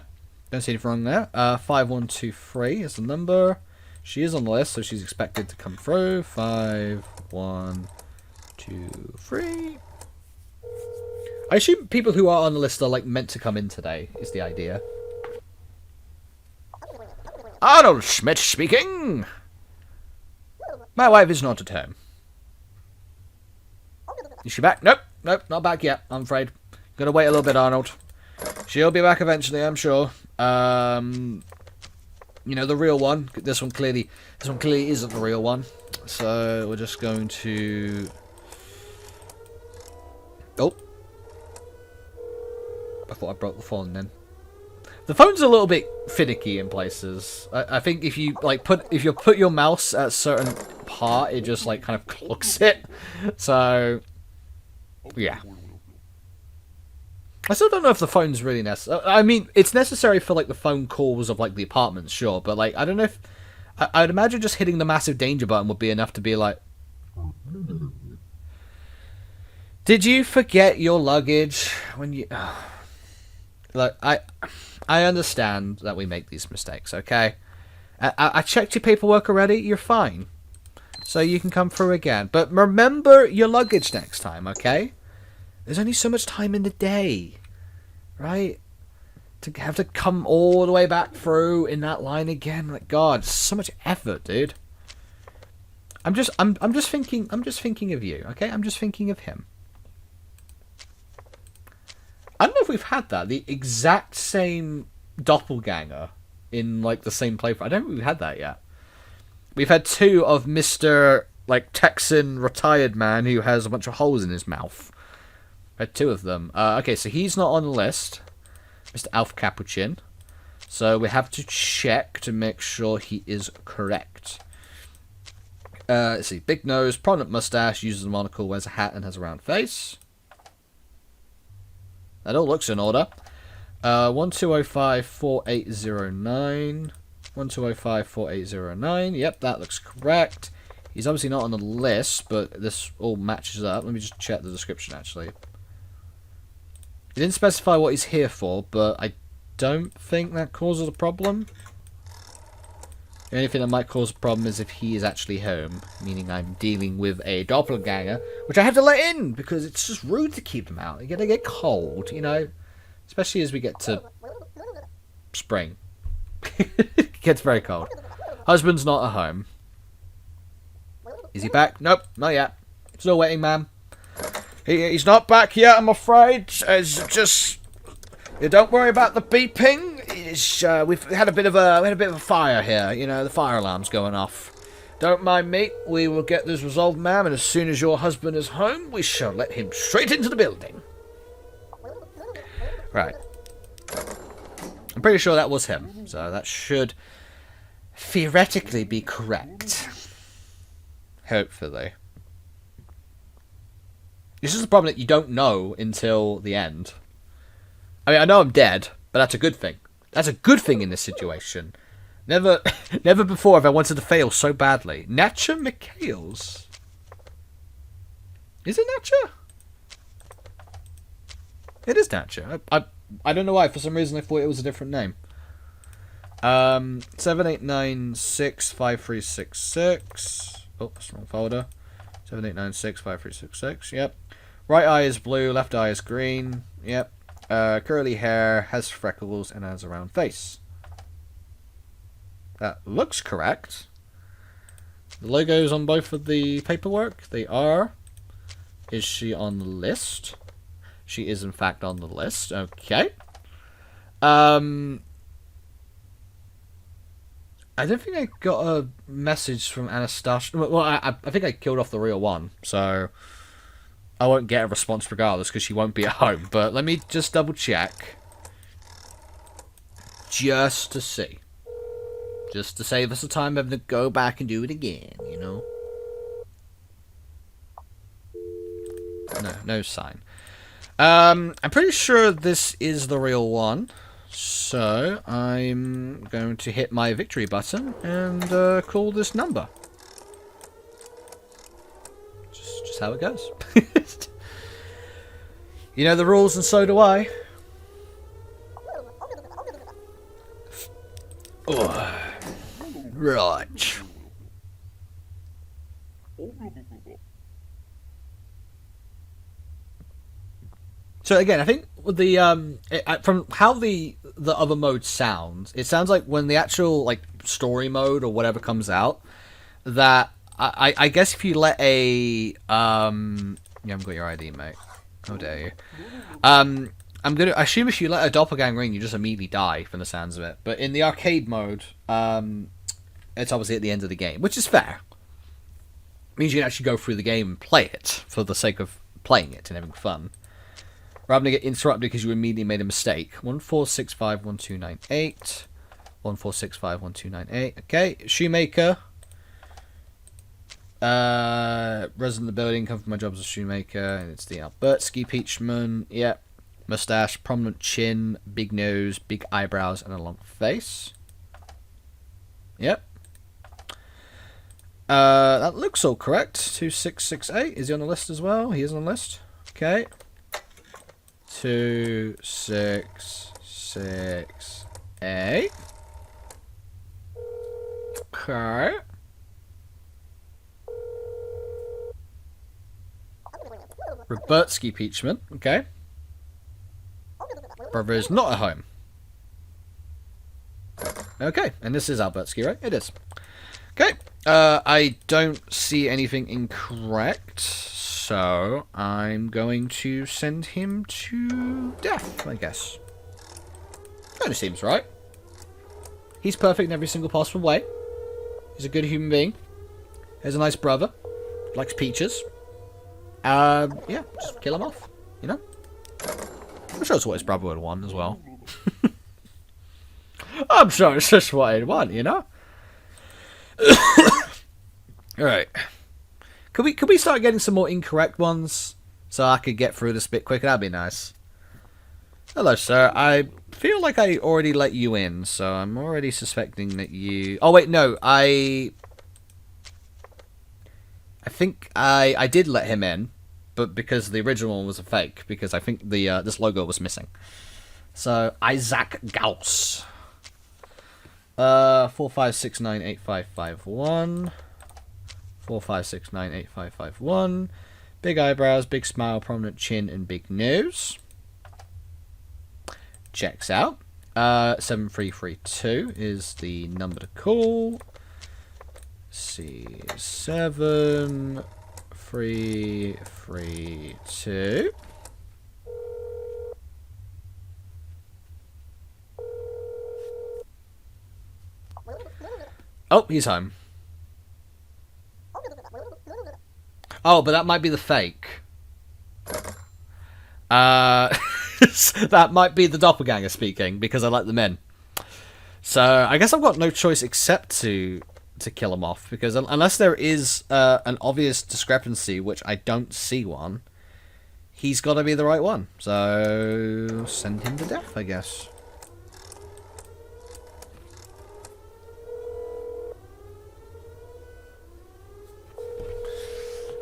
don't see anything wrong there. 5123 is the number. She is on the list, so she's expected to come through. 5123. I assume people who are on the list are like meant to come in today, is the idea. Arnold Schmidt speaking. My wife is not at home. Is she back? Nope, not back yet, I'm afraid. Gotta wait a little bit, Arnold. She'll be back eventually, I'm sure. You know, the real one. This one clearly isn't the real one. So we're just going to. Oh, I thought I broke the phone then. The phone's a little bit finicky in places. I think if you put your mouse at a certain part, it just like kind of clocks it. So yeah. I still don't know if the phone's really necessary. I mean, it's necessary for like the phone calls of like the apartments, sure, but like I don't know if I'd imagine just hitting the massive danger button would be enough to be like, did you forget your luggage when you? Look, I understand that we make these mistakes. Okay, I checked your paperwork already. You're fine, so you can come through again. But remember your luggage next time, okay? There's only so much time in the day, right? To have to come all the way back through in that line again, like God, so much effort, dude. I'm just thinking of you, okay? I'm just thinking of him. I don't know if we've had that, the exact same doppelganger in like the same playthrough. I don't think we've had that yet. We've had two of Mr. like Texan retired man who has a bunch of holes in his mouth. Had two of them. Okay, so he's not on the list, Mr. Alf Capuchin. So we have to check to make sure he is correct. Let's see. Big nose, prominent mustache, uses a monocle, wears a hat, and has a round face. That all looks in order. 1205-4809. 1205-4809. Yep, that looks correct. He's obviously not on the list, but this all matches up. Let me just check the description, actually. He didn't specify what he's here for, but I don't think that causes a problem. The only thing that might cause a problem is if he is actually home, meaning I'm dealing with a doppelganger, which I have to let in, because it's just rude to keep them out. They're going to get cold, you know, especially as we get to spring. It gets very cold. Husband's not at home. Is he back? Nope, not yet. Still waiting, ma'am. He's not back yet, I'm afraid. It's just, don't worry about the beeping. We've had a bit of a fire here. You know, the fire alarm's going off. Don't mind me. We will get this resolved, ma'am. And as soon as your husband is home, we shall let him straight into the building. Right. I'm pretty sure that was him. So that should theoretically be correct. Hopefully. This is the problem that you don't know until the end. I mean, I know I'm dead, but that's a good thing. That's a good thing in this situation. Never before have I wanted to fail so badly. Natcha McHales. Is it Natcha? It is Natcha. I don't know why. For some reason, I thought it was a different name. 78965366. Oh, that's the wrong folder. 78965366. Yep. Right eye is blue, left eye is green. Yep. Curly hair, has freckles, and has a round face. That looks correct. The logos on both of the paperwork, they are. Is she on the list? She is in fact on the list. Okay. I don't think I got a message from Anastasia. Well, I think I killed off the real one, so I won't get a response regardless because she won't be at home. But let me just double check. Just to see. Just to save us the time having to go back and do it again, you know? No, no sign. I'm pretty sure this is the real one. So, I'm going to hit my victory button and call this number. Just how it goes. You know the rules and so do I. Oh. Right. So again, I think the from how the other mode sounds, it sounds like when the actual like story mode or whatever comes out, that I guess if you let a yeah, I haven't got your ID, mate. How dare you? I'm gonna assume if you let a doppelganger in, you just immediately die from the sounds of it. But in the arcade mode, it's obviously at the end of the game, which is fair. It means you can actually go through the game and play it for the sake of playing it and having fun. Rather than get interrupted because you immediately made a mistake. 14651298. 14651298. Okay, shoemaker. Resident of the building, come from my job as a shoemaker, and it's the Albertsky Peachman. Yep. Mustache, prominent chin, big nose, big eyebrows, and a long face. Yep. That looks all correct. 2668. Is he on the list as well? He is on the list. Okay. 2668. Okay. Robertsky Peachman. Okay. Brother is not at home. Okay, and this is Albertsky, right? It is. Okay. I don't see anything incorrect, so I'm going to send him to death, I guess. Kind of seems right. He's perfect in every single possible way. He's a good human being. Has a nice brother. Likes peaches. Yeah, just kill him off, you know? I'm sure it's what his brother would want as well. I'm sure it's just what he'd want, you know? Alright. Could we start getting some more incorrect ones? So I could get through this a bit quicker? That'd be nice. Hello, sir. I feel like I already let you in, so I'm already suspecting that you... Oh, wait, no. I think I did let him in, but because the original one was a fake, because I think the this logo was missing. So, Isaac Gauss. 45698551. 45698551. Big eyebrows, big smile, prominent chin, and big nose. Checks out. 7332 is the number to call. C7332. Oh, he's home. Oh, but that might be the fake. That might be the doppelganger speaking, because I let them in. So, I guess I've got no choice except to kill him off, because unless there is an obvious discrepancy, which I don't see one, he's got to be the right one. So, send him to death, I guess.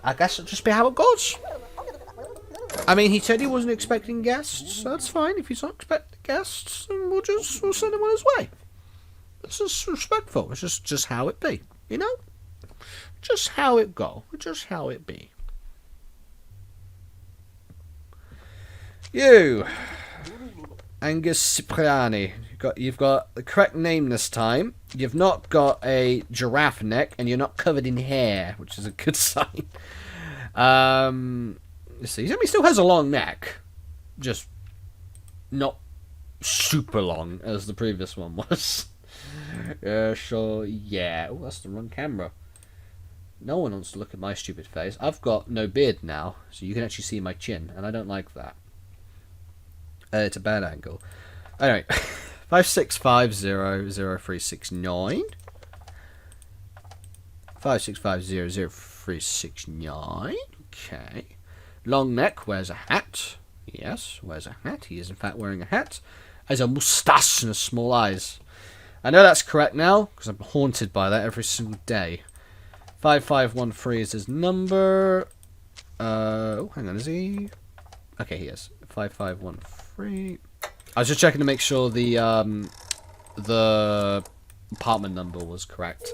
I guess it'll just be how it goes. I mean, he said he wasn't expecting guests, so that's fine. If he's not expecting guests, then we'll send him on his way. It's just respectful. It's just how it be, you know? Just how it go. Just how it be. You, Angus Cipriani, you've got the correct name this time. You've not got a giraffe neck, and you're not covered in hair, which is a good sign. Let's see. He still has a long neck, just not super long as the previous one was. Sure, yeah. Oh, that's the wrong camera. No one wants to look at my stupid face. I've got no beard now, so you can actually see my chin, and I don't like that. It's a bad angle. Anyway, 56500369. 56500369. Okay. Long neck, wears a hat. Yes, wears a hat. He is in fact wearing a hat. Has a moustache and small eyes. I know that's correct now, because I'm haunted by that every single day. 5513 is his number. Oh, hang on, is he? Okay, he is. 5513. I was just checking to make sure the apartment number was correct.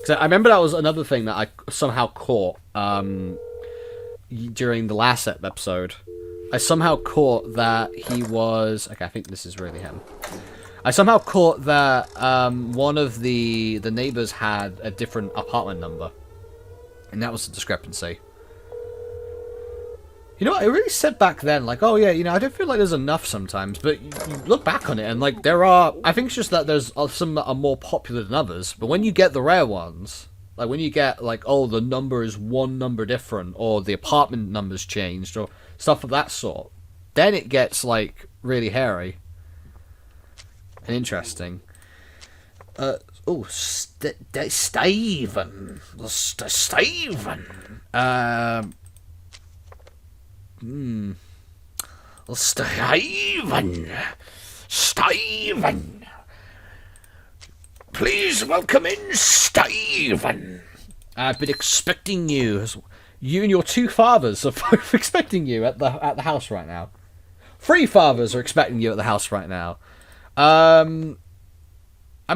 Because I remember that was another thing that I somehow caught during the last episode. I somehow caught that he was... Okay, I think this is really him. I somehow caught that one of the neighbors had a different apartment number. And that was the discrepancy. You know what, I really said back then, like, oh yeah, you know, I don't feel like there's enough sometimes, but you look back on it and, like, there are, I think it's just that there's some that are more popular than others, but when you get the rare ones, like, when you get, like, oh, the number is one number different, or the apartment number's changed, or stuff of that sort, then it gets, like, really hairy. And interesting. Steven. Steven. Steven. Please welcome in Steven. I've been expecting you. You and your two fathers are both expecting you at the house right now. 3 fathers are expecting you at the house right now. I'm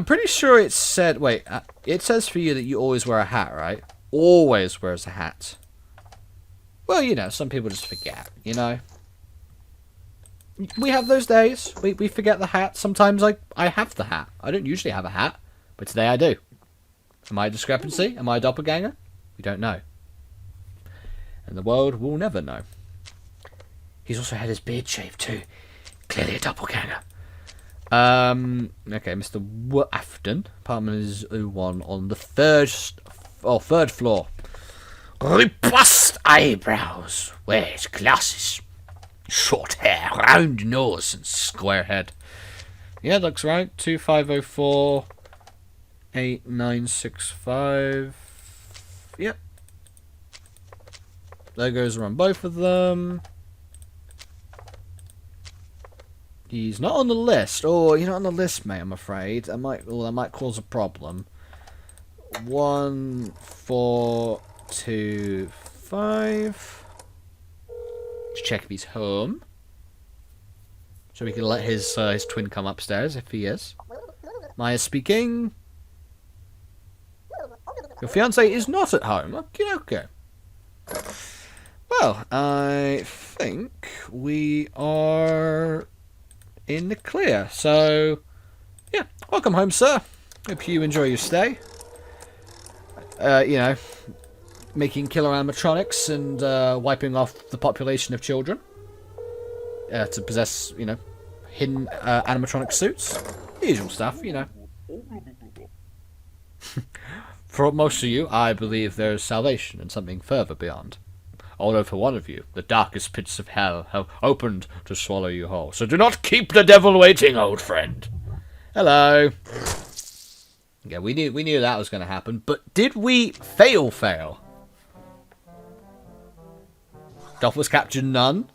pretty sure it said... Wait, it says for you that you always wear a hat, right? Always wears a hat. Well, you know, some people just forget, you know? We have those days. We forget the hat. Sometimes I have the hat. I don't usually have a hat, but today I do. Am I a discrepancy? Am I a doppelganger? We don't know. And the world will never know. He's also had his beard shaved too. Clearly a doppelganger. Okay, Mr. Afton. Apartment is 01 on the third floor. Robust eyebrows. Wears glasses. Short hair, round nose, and square head. Yeah, looks right. 2504 8965. Yep. Logos are on both of them. He's not on the list. Oh, you're not on the list, mate, I'm afraid. That might cause a problem. 1425. Let's check if he's home. So we can let his twin come upstairs if he is. Maya speaking. Your fiance is not at home. Okay. Well, I think we are in the clear. So, yeah, welcome home, sir. Hope you enjoy your stay. You know, making killer animatronics and wiping off the population of children to possess, you know, hidden animatronic suits. The usual stuff, you know. For most of you, I believe there is salvation and something further beyond. Although for one of you, the darkest pits of hell have opened to swallow you whole. So do not keep the devil waiting, old friend. Hello. Yeah, we knew that was going to happen, but did we fail? Doppels captured none.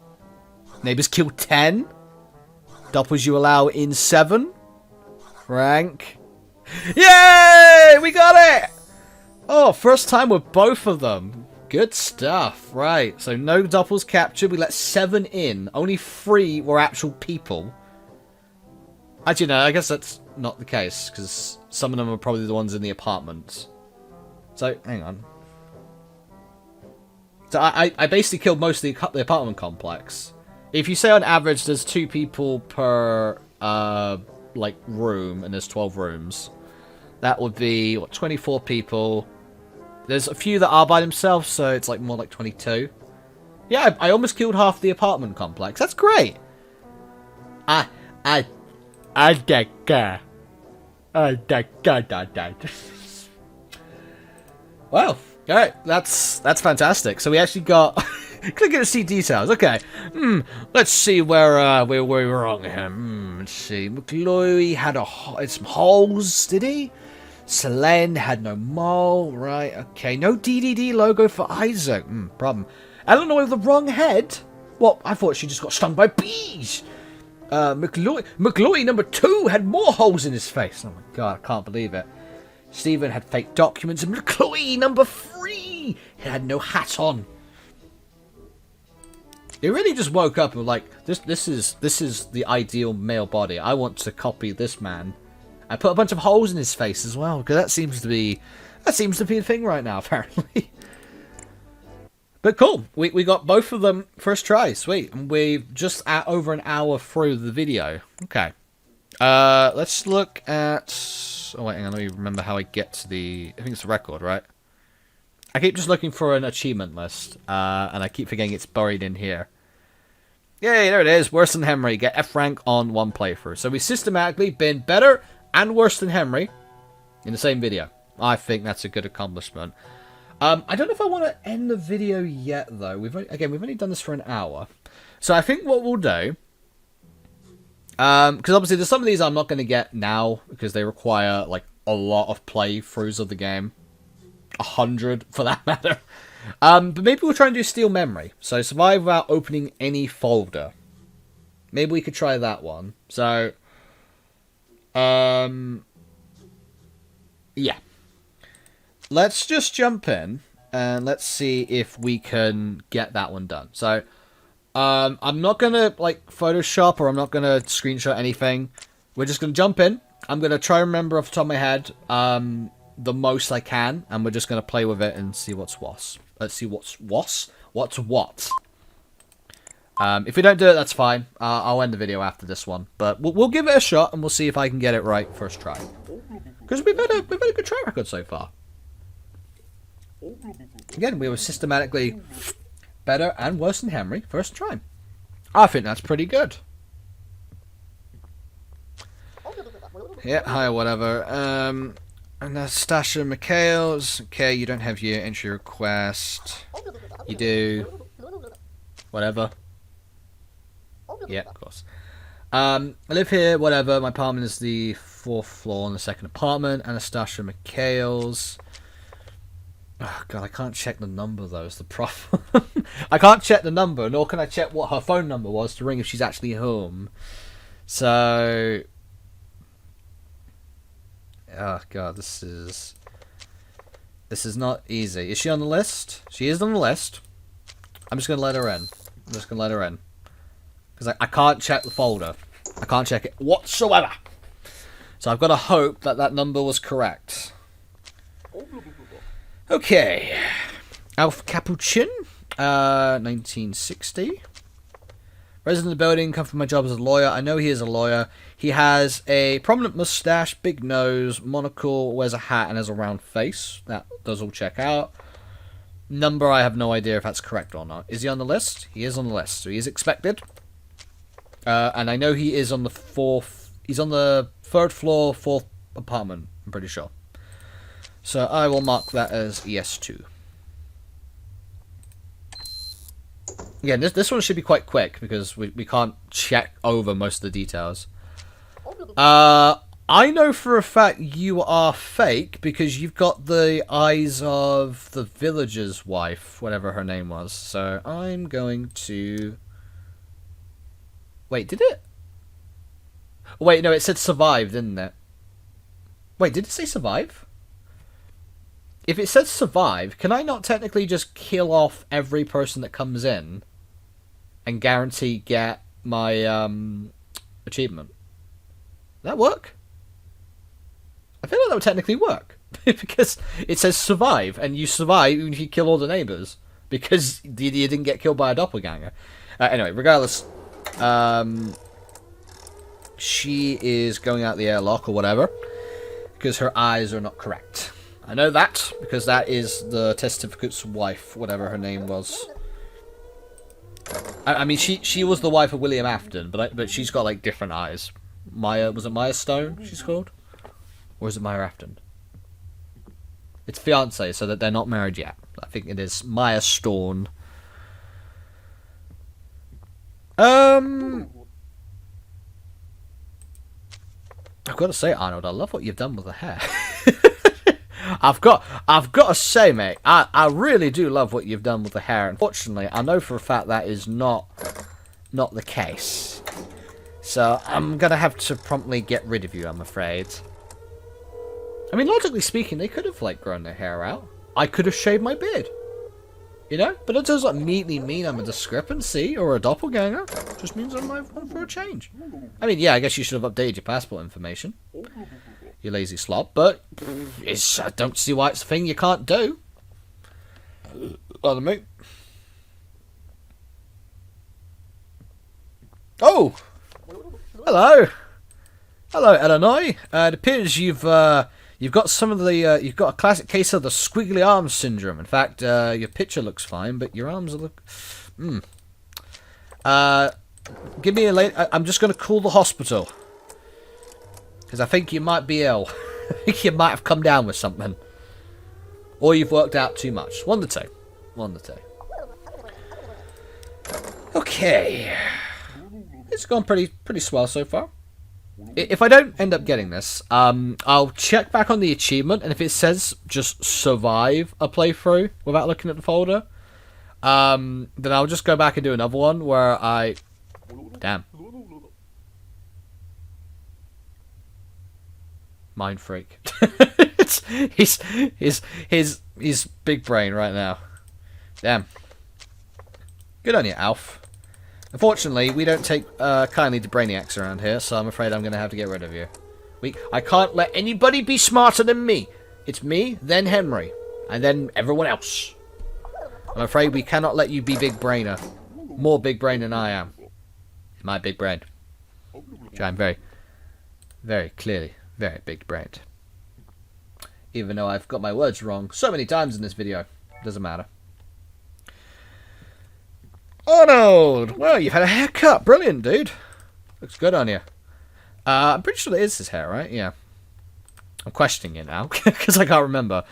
Neighbours killed 10. Doppels you allow in 7. Rank. Yay! We got it! Oh, first time with both of them. Good stuff. Right, so no Doppels captured. We let 7 in. Only 3 were actual people. Actually, no, I guess that's not the case, because some of them are probably the ones in the apartments. So, hang on. So I basically killed most of the apartment complex. If you say on average there's 2 people per, like, room, and there's 12 rooms, that would be, what, 24 people. There's a few that are by themselves, so it's, like, more like 22. Yeah, I almost killed half the apartment complex. That's great. Well, alright, that's fantastic. So we actually got... Click here to see details. Okay. Let's see where we were wrong here. Let's see. McLoy had some holes, did he? Selene had no mole. Right, okay. No DDD logo for Isaac. Problem. Eleanor with the wrong head? What? I thought she just got stung by bees. McLoy number 2 had more holes in his face. Oh my god, I can't believe it. Stephen had fake documents, and McLoy number 3 had no hat on. He really just woke up and like, this is the ideal male body. I want to copy this man. I put a bunch of holes in his face as well, because that seems to be the thing right now, apparently. But cool, we got both of them first try, sweet, and we're just at over an hour through the video. Okay, let's look at. Oh wait, hang on, let me remember how I get to the. I think it's the record, right? I keep just looking for an achievement list, and I keep forgetting it's buried in here. Yay, there it is. Worse than Henry. Get F rank on 1 playthrough. So we systematically been better and worse than Henry in the same video. I think that's a good accomplishment. I don't know if I want to end the video yet, though. We've only done this for an hour. So I think what we'll do... because obviously there's some of these I'm not going to get now, because they require, like, a lot of playthroughs of the game. 100, for that matter. But maybe we'll try and do Steal Memory. So survive without opening any folder. Maybe we could try that one. So, yeah. Let's just jump in and let's see if we can get that one done. So, I'm not going to, like, Photoshop or I'm not going to screenshot anything. We're just going to jump in. I'm going to try and remember off the top of my head, the most I can, and we're just going to play with it and see what's what. Let's see what's what. If we don't do it, that's fine. I'll end the video after this one, but we'll give it a shot and we'll see if I can get it right first try. Because we've had a good track record so far. Again, we were systematically better and worse than Henry first try. I think that's pretty good. Yeah, hi, whatever. Anastasia McHale's. Okay, you don't have your entry request. You do. Whatever. Yeah, of course. I live here, whatever. My apartment is the 4th floor on the 2nd apartment. Anastasia McHale's. Oh, God, I can't check the number, though. It's the problem. I can't check the number, nor can I check what her phone number was to ring if she's actually home. So... Oh god, this is not easy. Is she on the list? She is on the list. I'm just gonna let her in. Because I can't check the folder. I can't check it whatsoever. So I've got to hope that that number was correct. Okay. Alf Capuchin, 1960. Resident of the building, come from my job as a lawyer. I know he is a lawyer. He has a prominent mustache, big nose, monocle, wears a hat, and has a round face. That does all check out. Number, I have no idea if that's correct or not. Is he on the list? He is on the list, so he is expected. And I know he is on the 4th... He's on the 3rd floor, 4th apartment, I'm pretty sure. So I will mark that as yes 2. Again, this one should be quite quick, because we can't check over most of the details. I know for a fact you are fake, because you've got the eyes of the villager's wife, whatever her name was. So I'm going to... Wait, did it? Wait, no, it said survive, didn't it? Wait, did it say survive? If it says survive, can I not technically just kill off every person that comes in and guarantee get my achievement? that work? I feel like that would technically work. Because it says survive, and you survive even if you kill all the neighbours. Because you didn't get killed by a doppelganger. Anyway, regardless, she is going out the airlock or whatever. Because her eyes are not correct. I know that, because that is the testificate's wife, whatever her name was. I mean, she was the wife of William Afton, but she's got, like, different eyes. Was it Maya Stone she's called? Or is it Maya Afton? It's fiancé, so that they're not married yet. I think it is Maya Stone. I've got to say, Arnold, I love what you've done with the hair. I've got to say, mate, I really do love what you've done with the hair. Unfortunately, I know for a fact that is not the case. So I'm gonna have to promptly get rid of you, I'm afraid. I mean, logically speaking, they could have, like, grown their hair out. I could have shaved my beard. You know? But it doesn't immediately mean I'm a discrepancy or a doppelganger. It just means I'm on for a change. I mean, yeah, I guess you should have updated your passport information. You lazy slop. But I don't see why it's a thing you can't do. Pardon me. Oh! Hello! Hello, Illinois. It appears you've got some of the, you've got a classic case of the squiggly arms syndrome. In fact, your picture looks fine, but your arms look... give me a late... I'm just going to call the hospital. Because I think you might be ill. I think you might have come down with something. Or you've worked out too much. One to two. One to two. Okay. It's gone pretty swell so far. If I don't end up getting this, I'll check back on the achievement, and if it says just survive a playthrough without looking at the folder, then I'll just go back and do another one where I... Damn. Mind freak. He's big brain right now. Damn. Good on you, Alf. Unfortunately, we don't take kindly to brainiacs around here, so I'm afraid I'm going to have to get rid of you. I can't let anybody be smarter than me. It's me, then Henry, and then everyone else. I'm afraid we cannot let you be big brainer. More big brain than I am. My big brain. Which I'm very, very clearly very big brained. Even though I've got my words wrong so many times in this video. Doesn't matter. Arnold! Well, you've had a haircut. Brilliant, dude. Looks good on you. I'm pretty sure that is his hair, right? Yeah. I'm questioning it now, because I can't remember.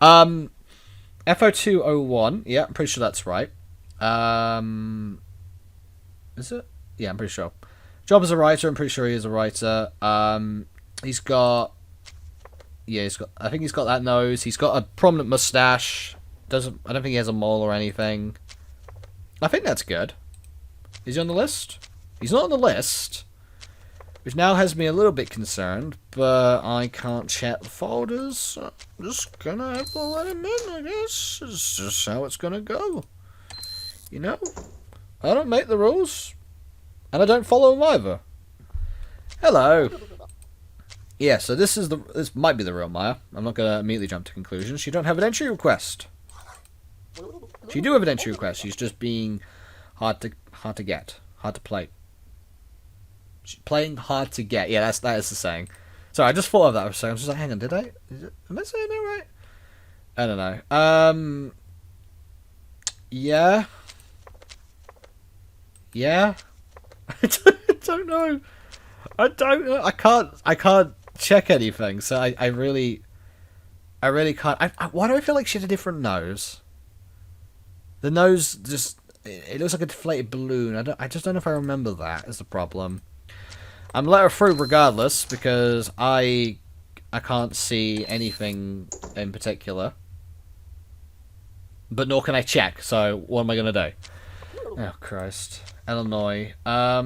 FO201. Yeah, I'm pretty sure that's right. Is it? Yeah, I'm pretty sure. Job as a writer. I'm pretty sure he is a writer. He's got... Yeah, I think he's got that nose. He's got a prominent mustache. I don't think he has a mole or anything. I think that's good. Is he on the list? He's not on the list. Which now has me a little bit concerned, but I can't check the folders. So I'm just gonna have to let him in, I guess. It's just how it's gonna go. You know? I don't make the rules. And I don't follow them either. Hello. Yeah, so this might be the real Maya. I'm not gonna immediately jump to conclusions. You don't have an entry request. So you do have an entry request. She's just being hard to get, hard to play. She's playing hard to get. Yeah, that is the saying. Sorry, I just thought of that for a second. I was just like, hang on, am I saying that right? I don't know. Yeah. Yeah. I don't know. I don't know. I can't check anything. So I really can't. Why do I feel like she had a different nose? The nose just, it looks like a deflated balloon. I just don't know if I remember that is the problem. I'm let her through regardless because I can't see anything in particular. But nor can I check, so what am I gonna do? Oh Christ. Illinois. I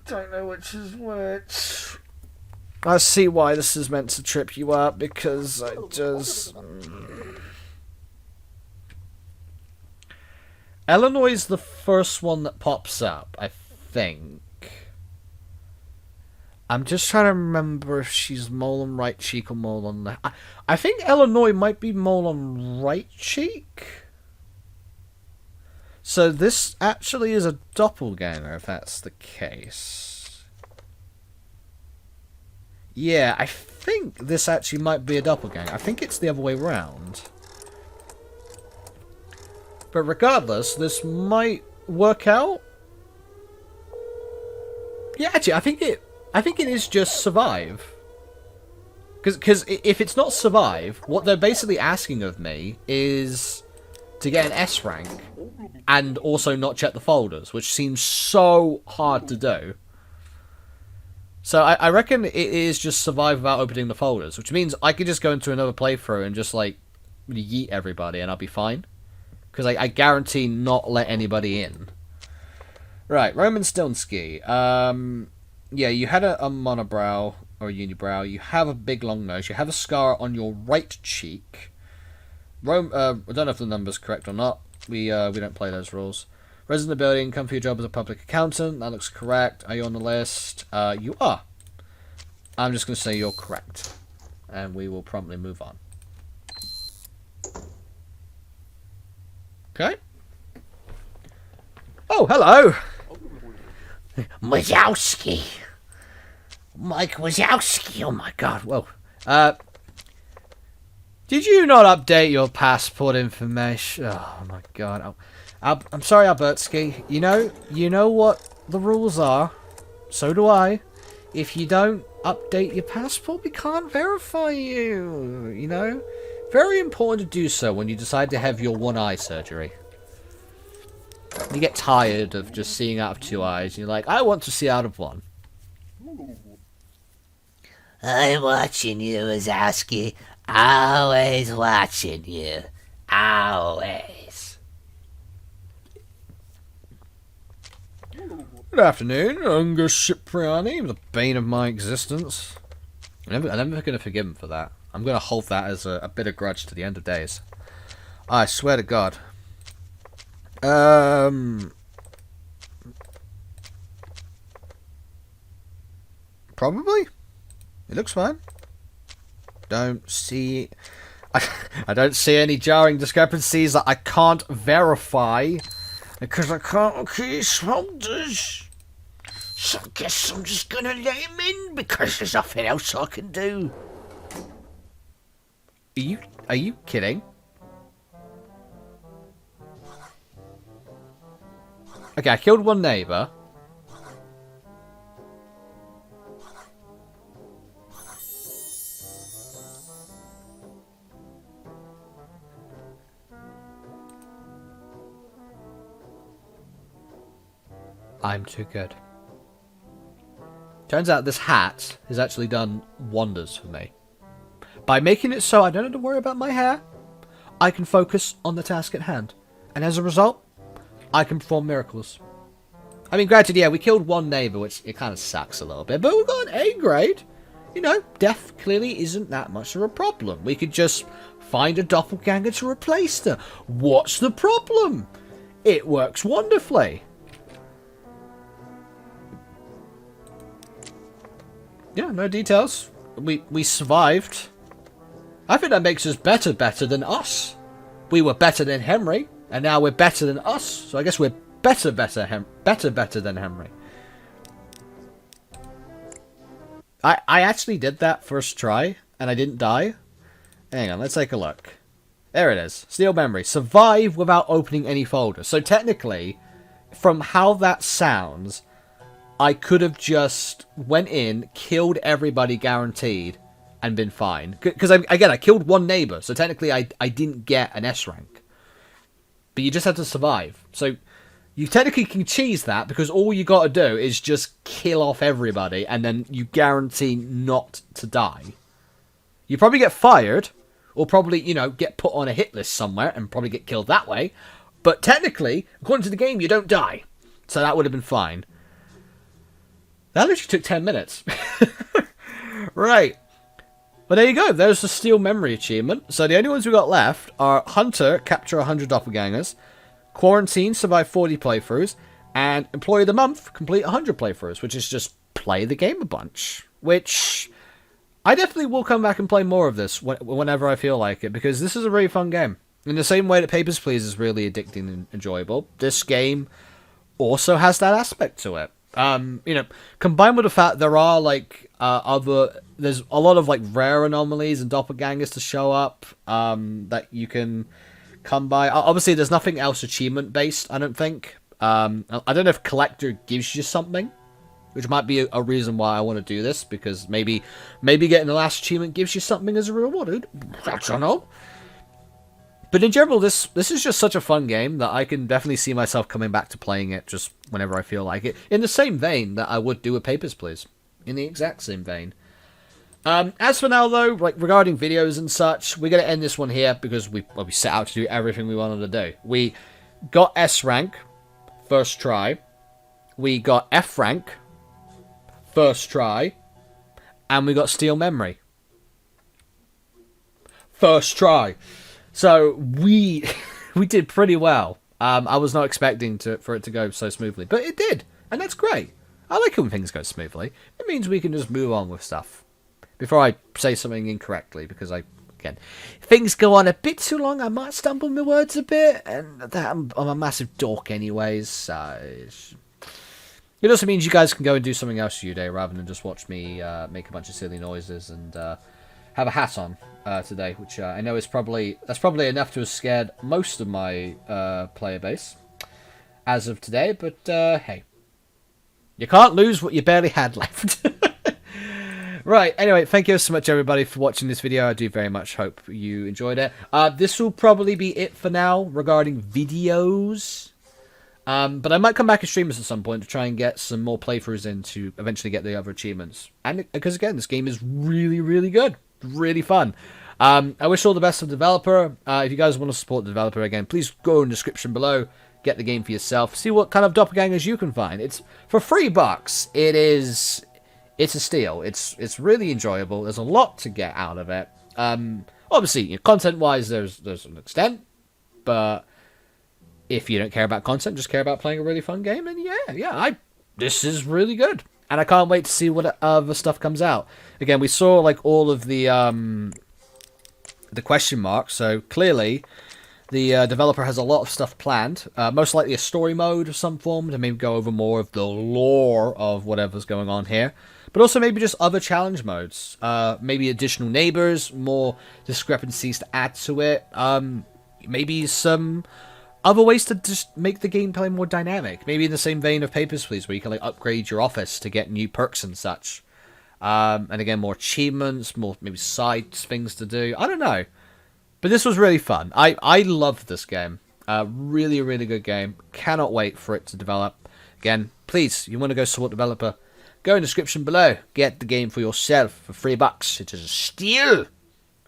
don't know which is which. I see why this is meant to trip you up, because I just... Illinois is the first one that pops up, I think. I'm just trying to remember if she's mole on right cheek or mole on left. I think Illinois might be mole on right cheek. So this actually is a doppelganger, if that's the case. Yeah, I think this actually might be a doppelganger. I think it's the other way around. But regardless, this might work out. Yeah, actually, I think it is just survive. Because if it's not survive, what they're basically asking of me is to get an S rank and also not check the folders, which seems so hard to do. So I reckon it is just survive without opening the folders, which means I could just go into another playthrough and just, like, yeet everybody and I'll be fine. Because I guarantee not let anybody in. Right, Roman Stilnsky. Yeah, you had a monobrow or a unibrow. You have a big long nose. You have a scar on your right cheek. I don't know if the number's correct or not. We don't play those rules. Resident of the building, come for your job as a public accountant. That looks correct. Are you on the list? You are. I'm just going to say you're correct. And we will promptly move on. Okay. Oh, hello. Wazowski. Mike Wazowski. Oh, my God. Whoa. Did you not update your passport information? Oh, my God. I'm sorry, Albertsky. You know what the rules are. So do I. If you don't update your passport, we can't verify you. You know? Very important to do so when you decide to have your one eye surgery. You get tired of just seeing out of two eyes. And you're like, I want to see out of one. I'm watching you, Wazowski. Always watching you. Always. Good afternoon, Angus Cipriani, the bane of my existence. I'm never going to forgive him for that. I'm going to hold that as a bitter grudge to the end of days. I swear to God. Probably. It looks fine. Don't see... I don't see any jarring discrepancies that I can't verify. Because I can't keep folders. So I guess I'm just going to let him in because there's nothing else I can do. Are you kidding? Okay, I killed one neighbour. I'm too good. Turns out this hat has actually done wonders for me. By making it so I don't have to worry about my hair, I can focus on the task at hand. And as a result, I can perform miracles. I mean, granted, yeah, we killed one neighbour, which it kind of sucks a little bit, but we got an A grade. You know, death clearly isn't that much of a problem. We could just find a doppelganger to replace her. What's the problem? It works wonderfully. Yeah, no details. We survived. I think that makes us better than us. We were better than Henry, and now we're better than us. So I guess we're better than Henry. I actually did that first try, and I didn't die. Hang on, let's take a look. There it is. Steel memory. Survive without opening any folders. So technically, from how that sounds, I could have just went in, killed everybody guaranteed, and been fine. Because, again, I killed one neighbour, so technically I didn't get an S rank. But you just had to survive. So you technically can cheese that, because all you got to do is just kill off everybody, and then you guarantee not to die. You probably get fired, or probably, you know, get put on a hit list somewhere, and probably get killed that way. But technically, according to the game, you don't die. So that would have been fine. That literally took 10 minutes. Right. Well, there you go. There's the Steel Memory achievement. So the only ones we got left are Hunter, capture 100 doppelgangers. Quarantine, survive 40 playthroughs. And Employee of the Month, complete 100 playthroughs, which is just play the game a bunch. Which I definitely will come back and play more of this whenever I feel like it, because this is a really fun game. In the same way that Papers, Please is really addicting and enjoyable, this game also has that aspect to it. You know, combined with the fact there are like there's a lot of like rare anomalies and doppelgangers to show up that you can come by. Obviously, there's nothing else achievement based, I don't think. I don't know if Collector gives you something, which might be a reason why I want to do this, because maybe getting the last achievement gives you something as a reward. I don't know. But in general, this is just such a fun game that I can definitely see myself coming back to playing it just whenever I feel like it. In the same vein that I would do with Papers, Please. In the exact same vein. As for now, though, like regarding videos and such, we're going to end this one here because we set out to do everything we wanted to do. We got S rank, first try. We got F rank, first try. And we got Steel Memory. First try. So we did pretty well. I was not expecting for it to go so smoothly, but it did, and that's great. I like it when things go smoothly. It means we can just move on with stuff. Before I say something incorrectly, because again, if things go on a bit too long, I might stumble my words a bit, and I'm a massive dork anyways. So it also means you guys can go and do something else for your day rather than just watch me make a bunch of silly noises and have a hat on today, which I know is probably enough to have scared most of my player base as of today. But hey, you can't lose what you barely had left. Right. Anyway, thank you so much, everybody, for watching this video. I do very much hope you enjoyed it. This will probably be it for now regarding videos. But I might come back and stream this at some point to try and get some more playthroughs in to eventually get the other achievements. And because again, this game is really, really good. Really fun. I wish all the best to the developer. If you guys want to support the developer again, please go in the description below. Get the game for yourself. See what kind of doppelgangers you can find. It's for $3. It's a steal. It's really enjoyable. There's a lot to get out of it. Obviously, you know, content-wise, there's an extent, but if you don't care about content, just care about playing a really fun game, then this is really good. And I can't wait to see what other stuff comes out. Again, we saw like all of the question marks, so clearly the developer has a lot of stuff planned. Most likely a story mode of some form to maybe go over more of the lore of whatever's going on here. But also maybe just other challenge modes. Maybe additional neighbors, more discrepancies to add to it. Maybe some other ways to just make the gameplay more dynamic. Maybe in the same vein of Papers, Please, where you can like upgrade your office to get new perks and such. And again, more achievements, more maybe side things to do. I don't know. But this was really fun. I loved this game. Really, really good game. Cannot wait for it to develop. Again, please, you want to go support the developer, go in the description below. Get the game for yourself for $3. It is a steal.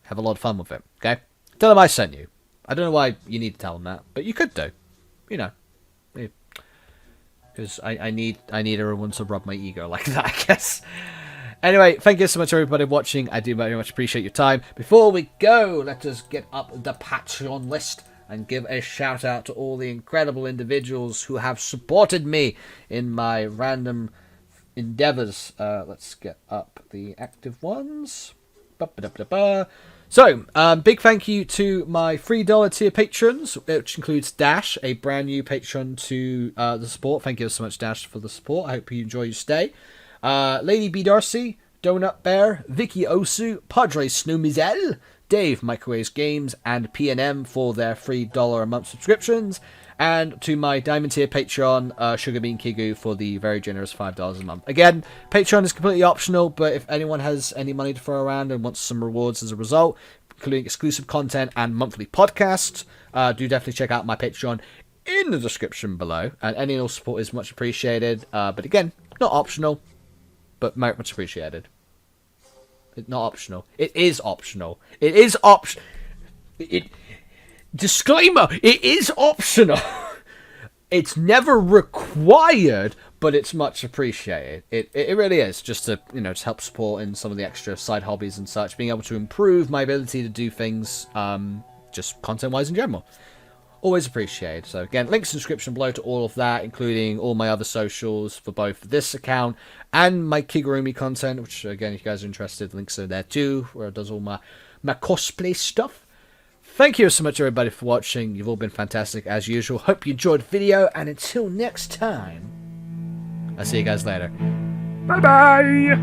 Have a lot of fun with it, okay? Tell them I sent you. I don't know why you need to tell them that, but you could do. You know. Because I need everyone to rub my ego like that, I guess. Anyway, thank you so much, everybody, for watching. I do very much appreciate your time. Before we go, let us get up the Patreon list and give a shout out to all the incredible individuals who have supported me in my random endeavors. Let's get up the active ones. So, big thank you to my $3 tier patrons, which includes Dash, a brand new patron to the support. Thank you so much, Dash, for the support. I hope you enjoy your stay. Lady B. Darcy, Donut Bear, Vicky Osu, Padre Snowmizel, Dave Microwaves Games, and PNM for their $3 a month subscriptions. And to my Diamond tier Patreon, Sugarbean Kigu, for the very generous $5 a month. Again, Patreon is completely optional, but if anyone has any money to throw around and wants some rewards as a result, including exclusive content and monthly podcasts, do definitely check out my Patreon in the description below. And any and all support is much appreciated. But again, not optional, but very much appreciated. It's not optional. It is optional. It is disclaimer, it is optional. It's never required, but it's much appreciated. It really is, just to, you know, to help support in some of the extra side hobbies and such, being able to improve my ability to do things, just content-wise in general. Always appreciated. So again, links in the description below to all of that, including all my other socials for both this account and my Kigurumi content, which again, if you guys are interested, links are there too, where it does all my cosplay stuff. Thank you so much, everybody, for watching. You've all been fantastic, as usual. Hope you enjoyed the video, and until next time, I'll see you guys later. Bye-bye!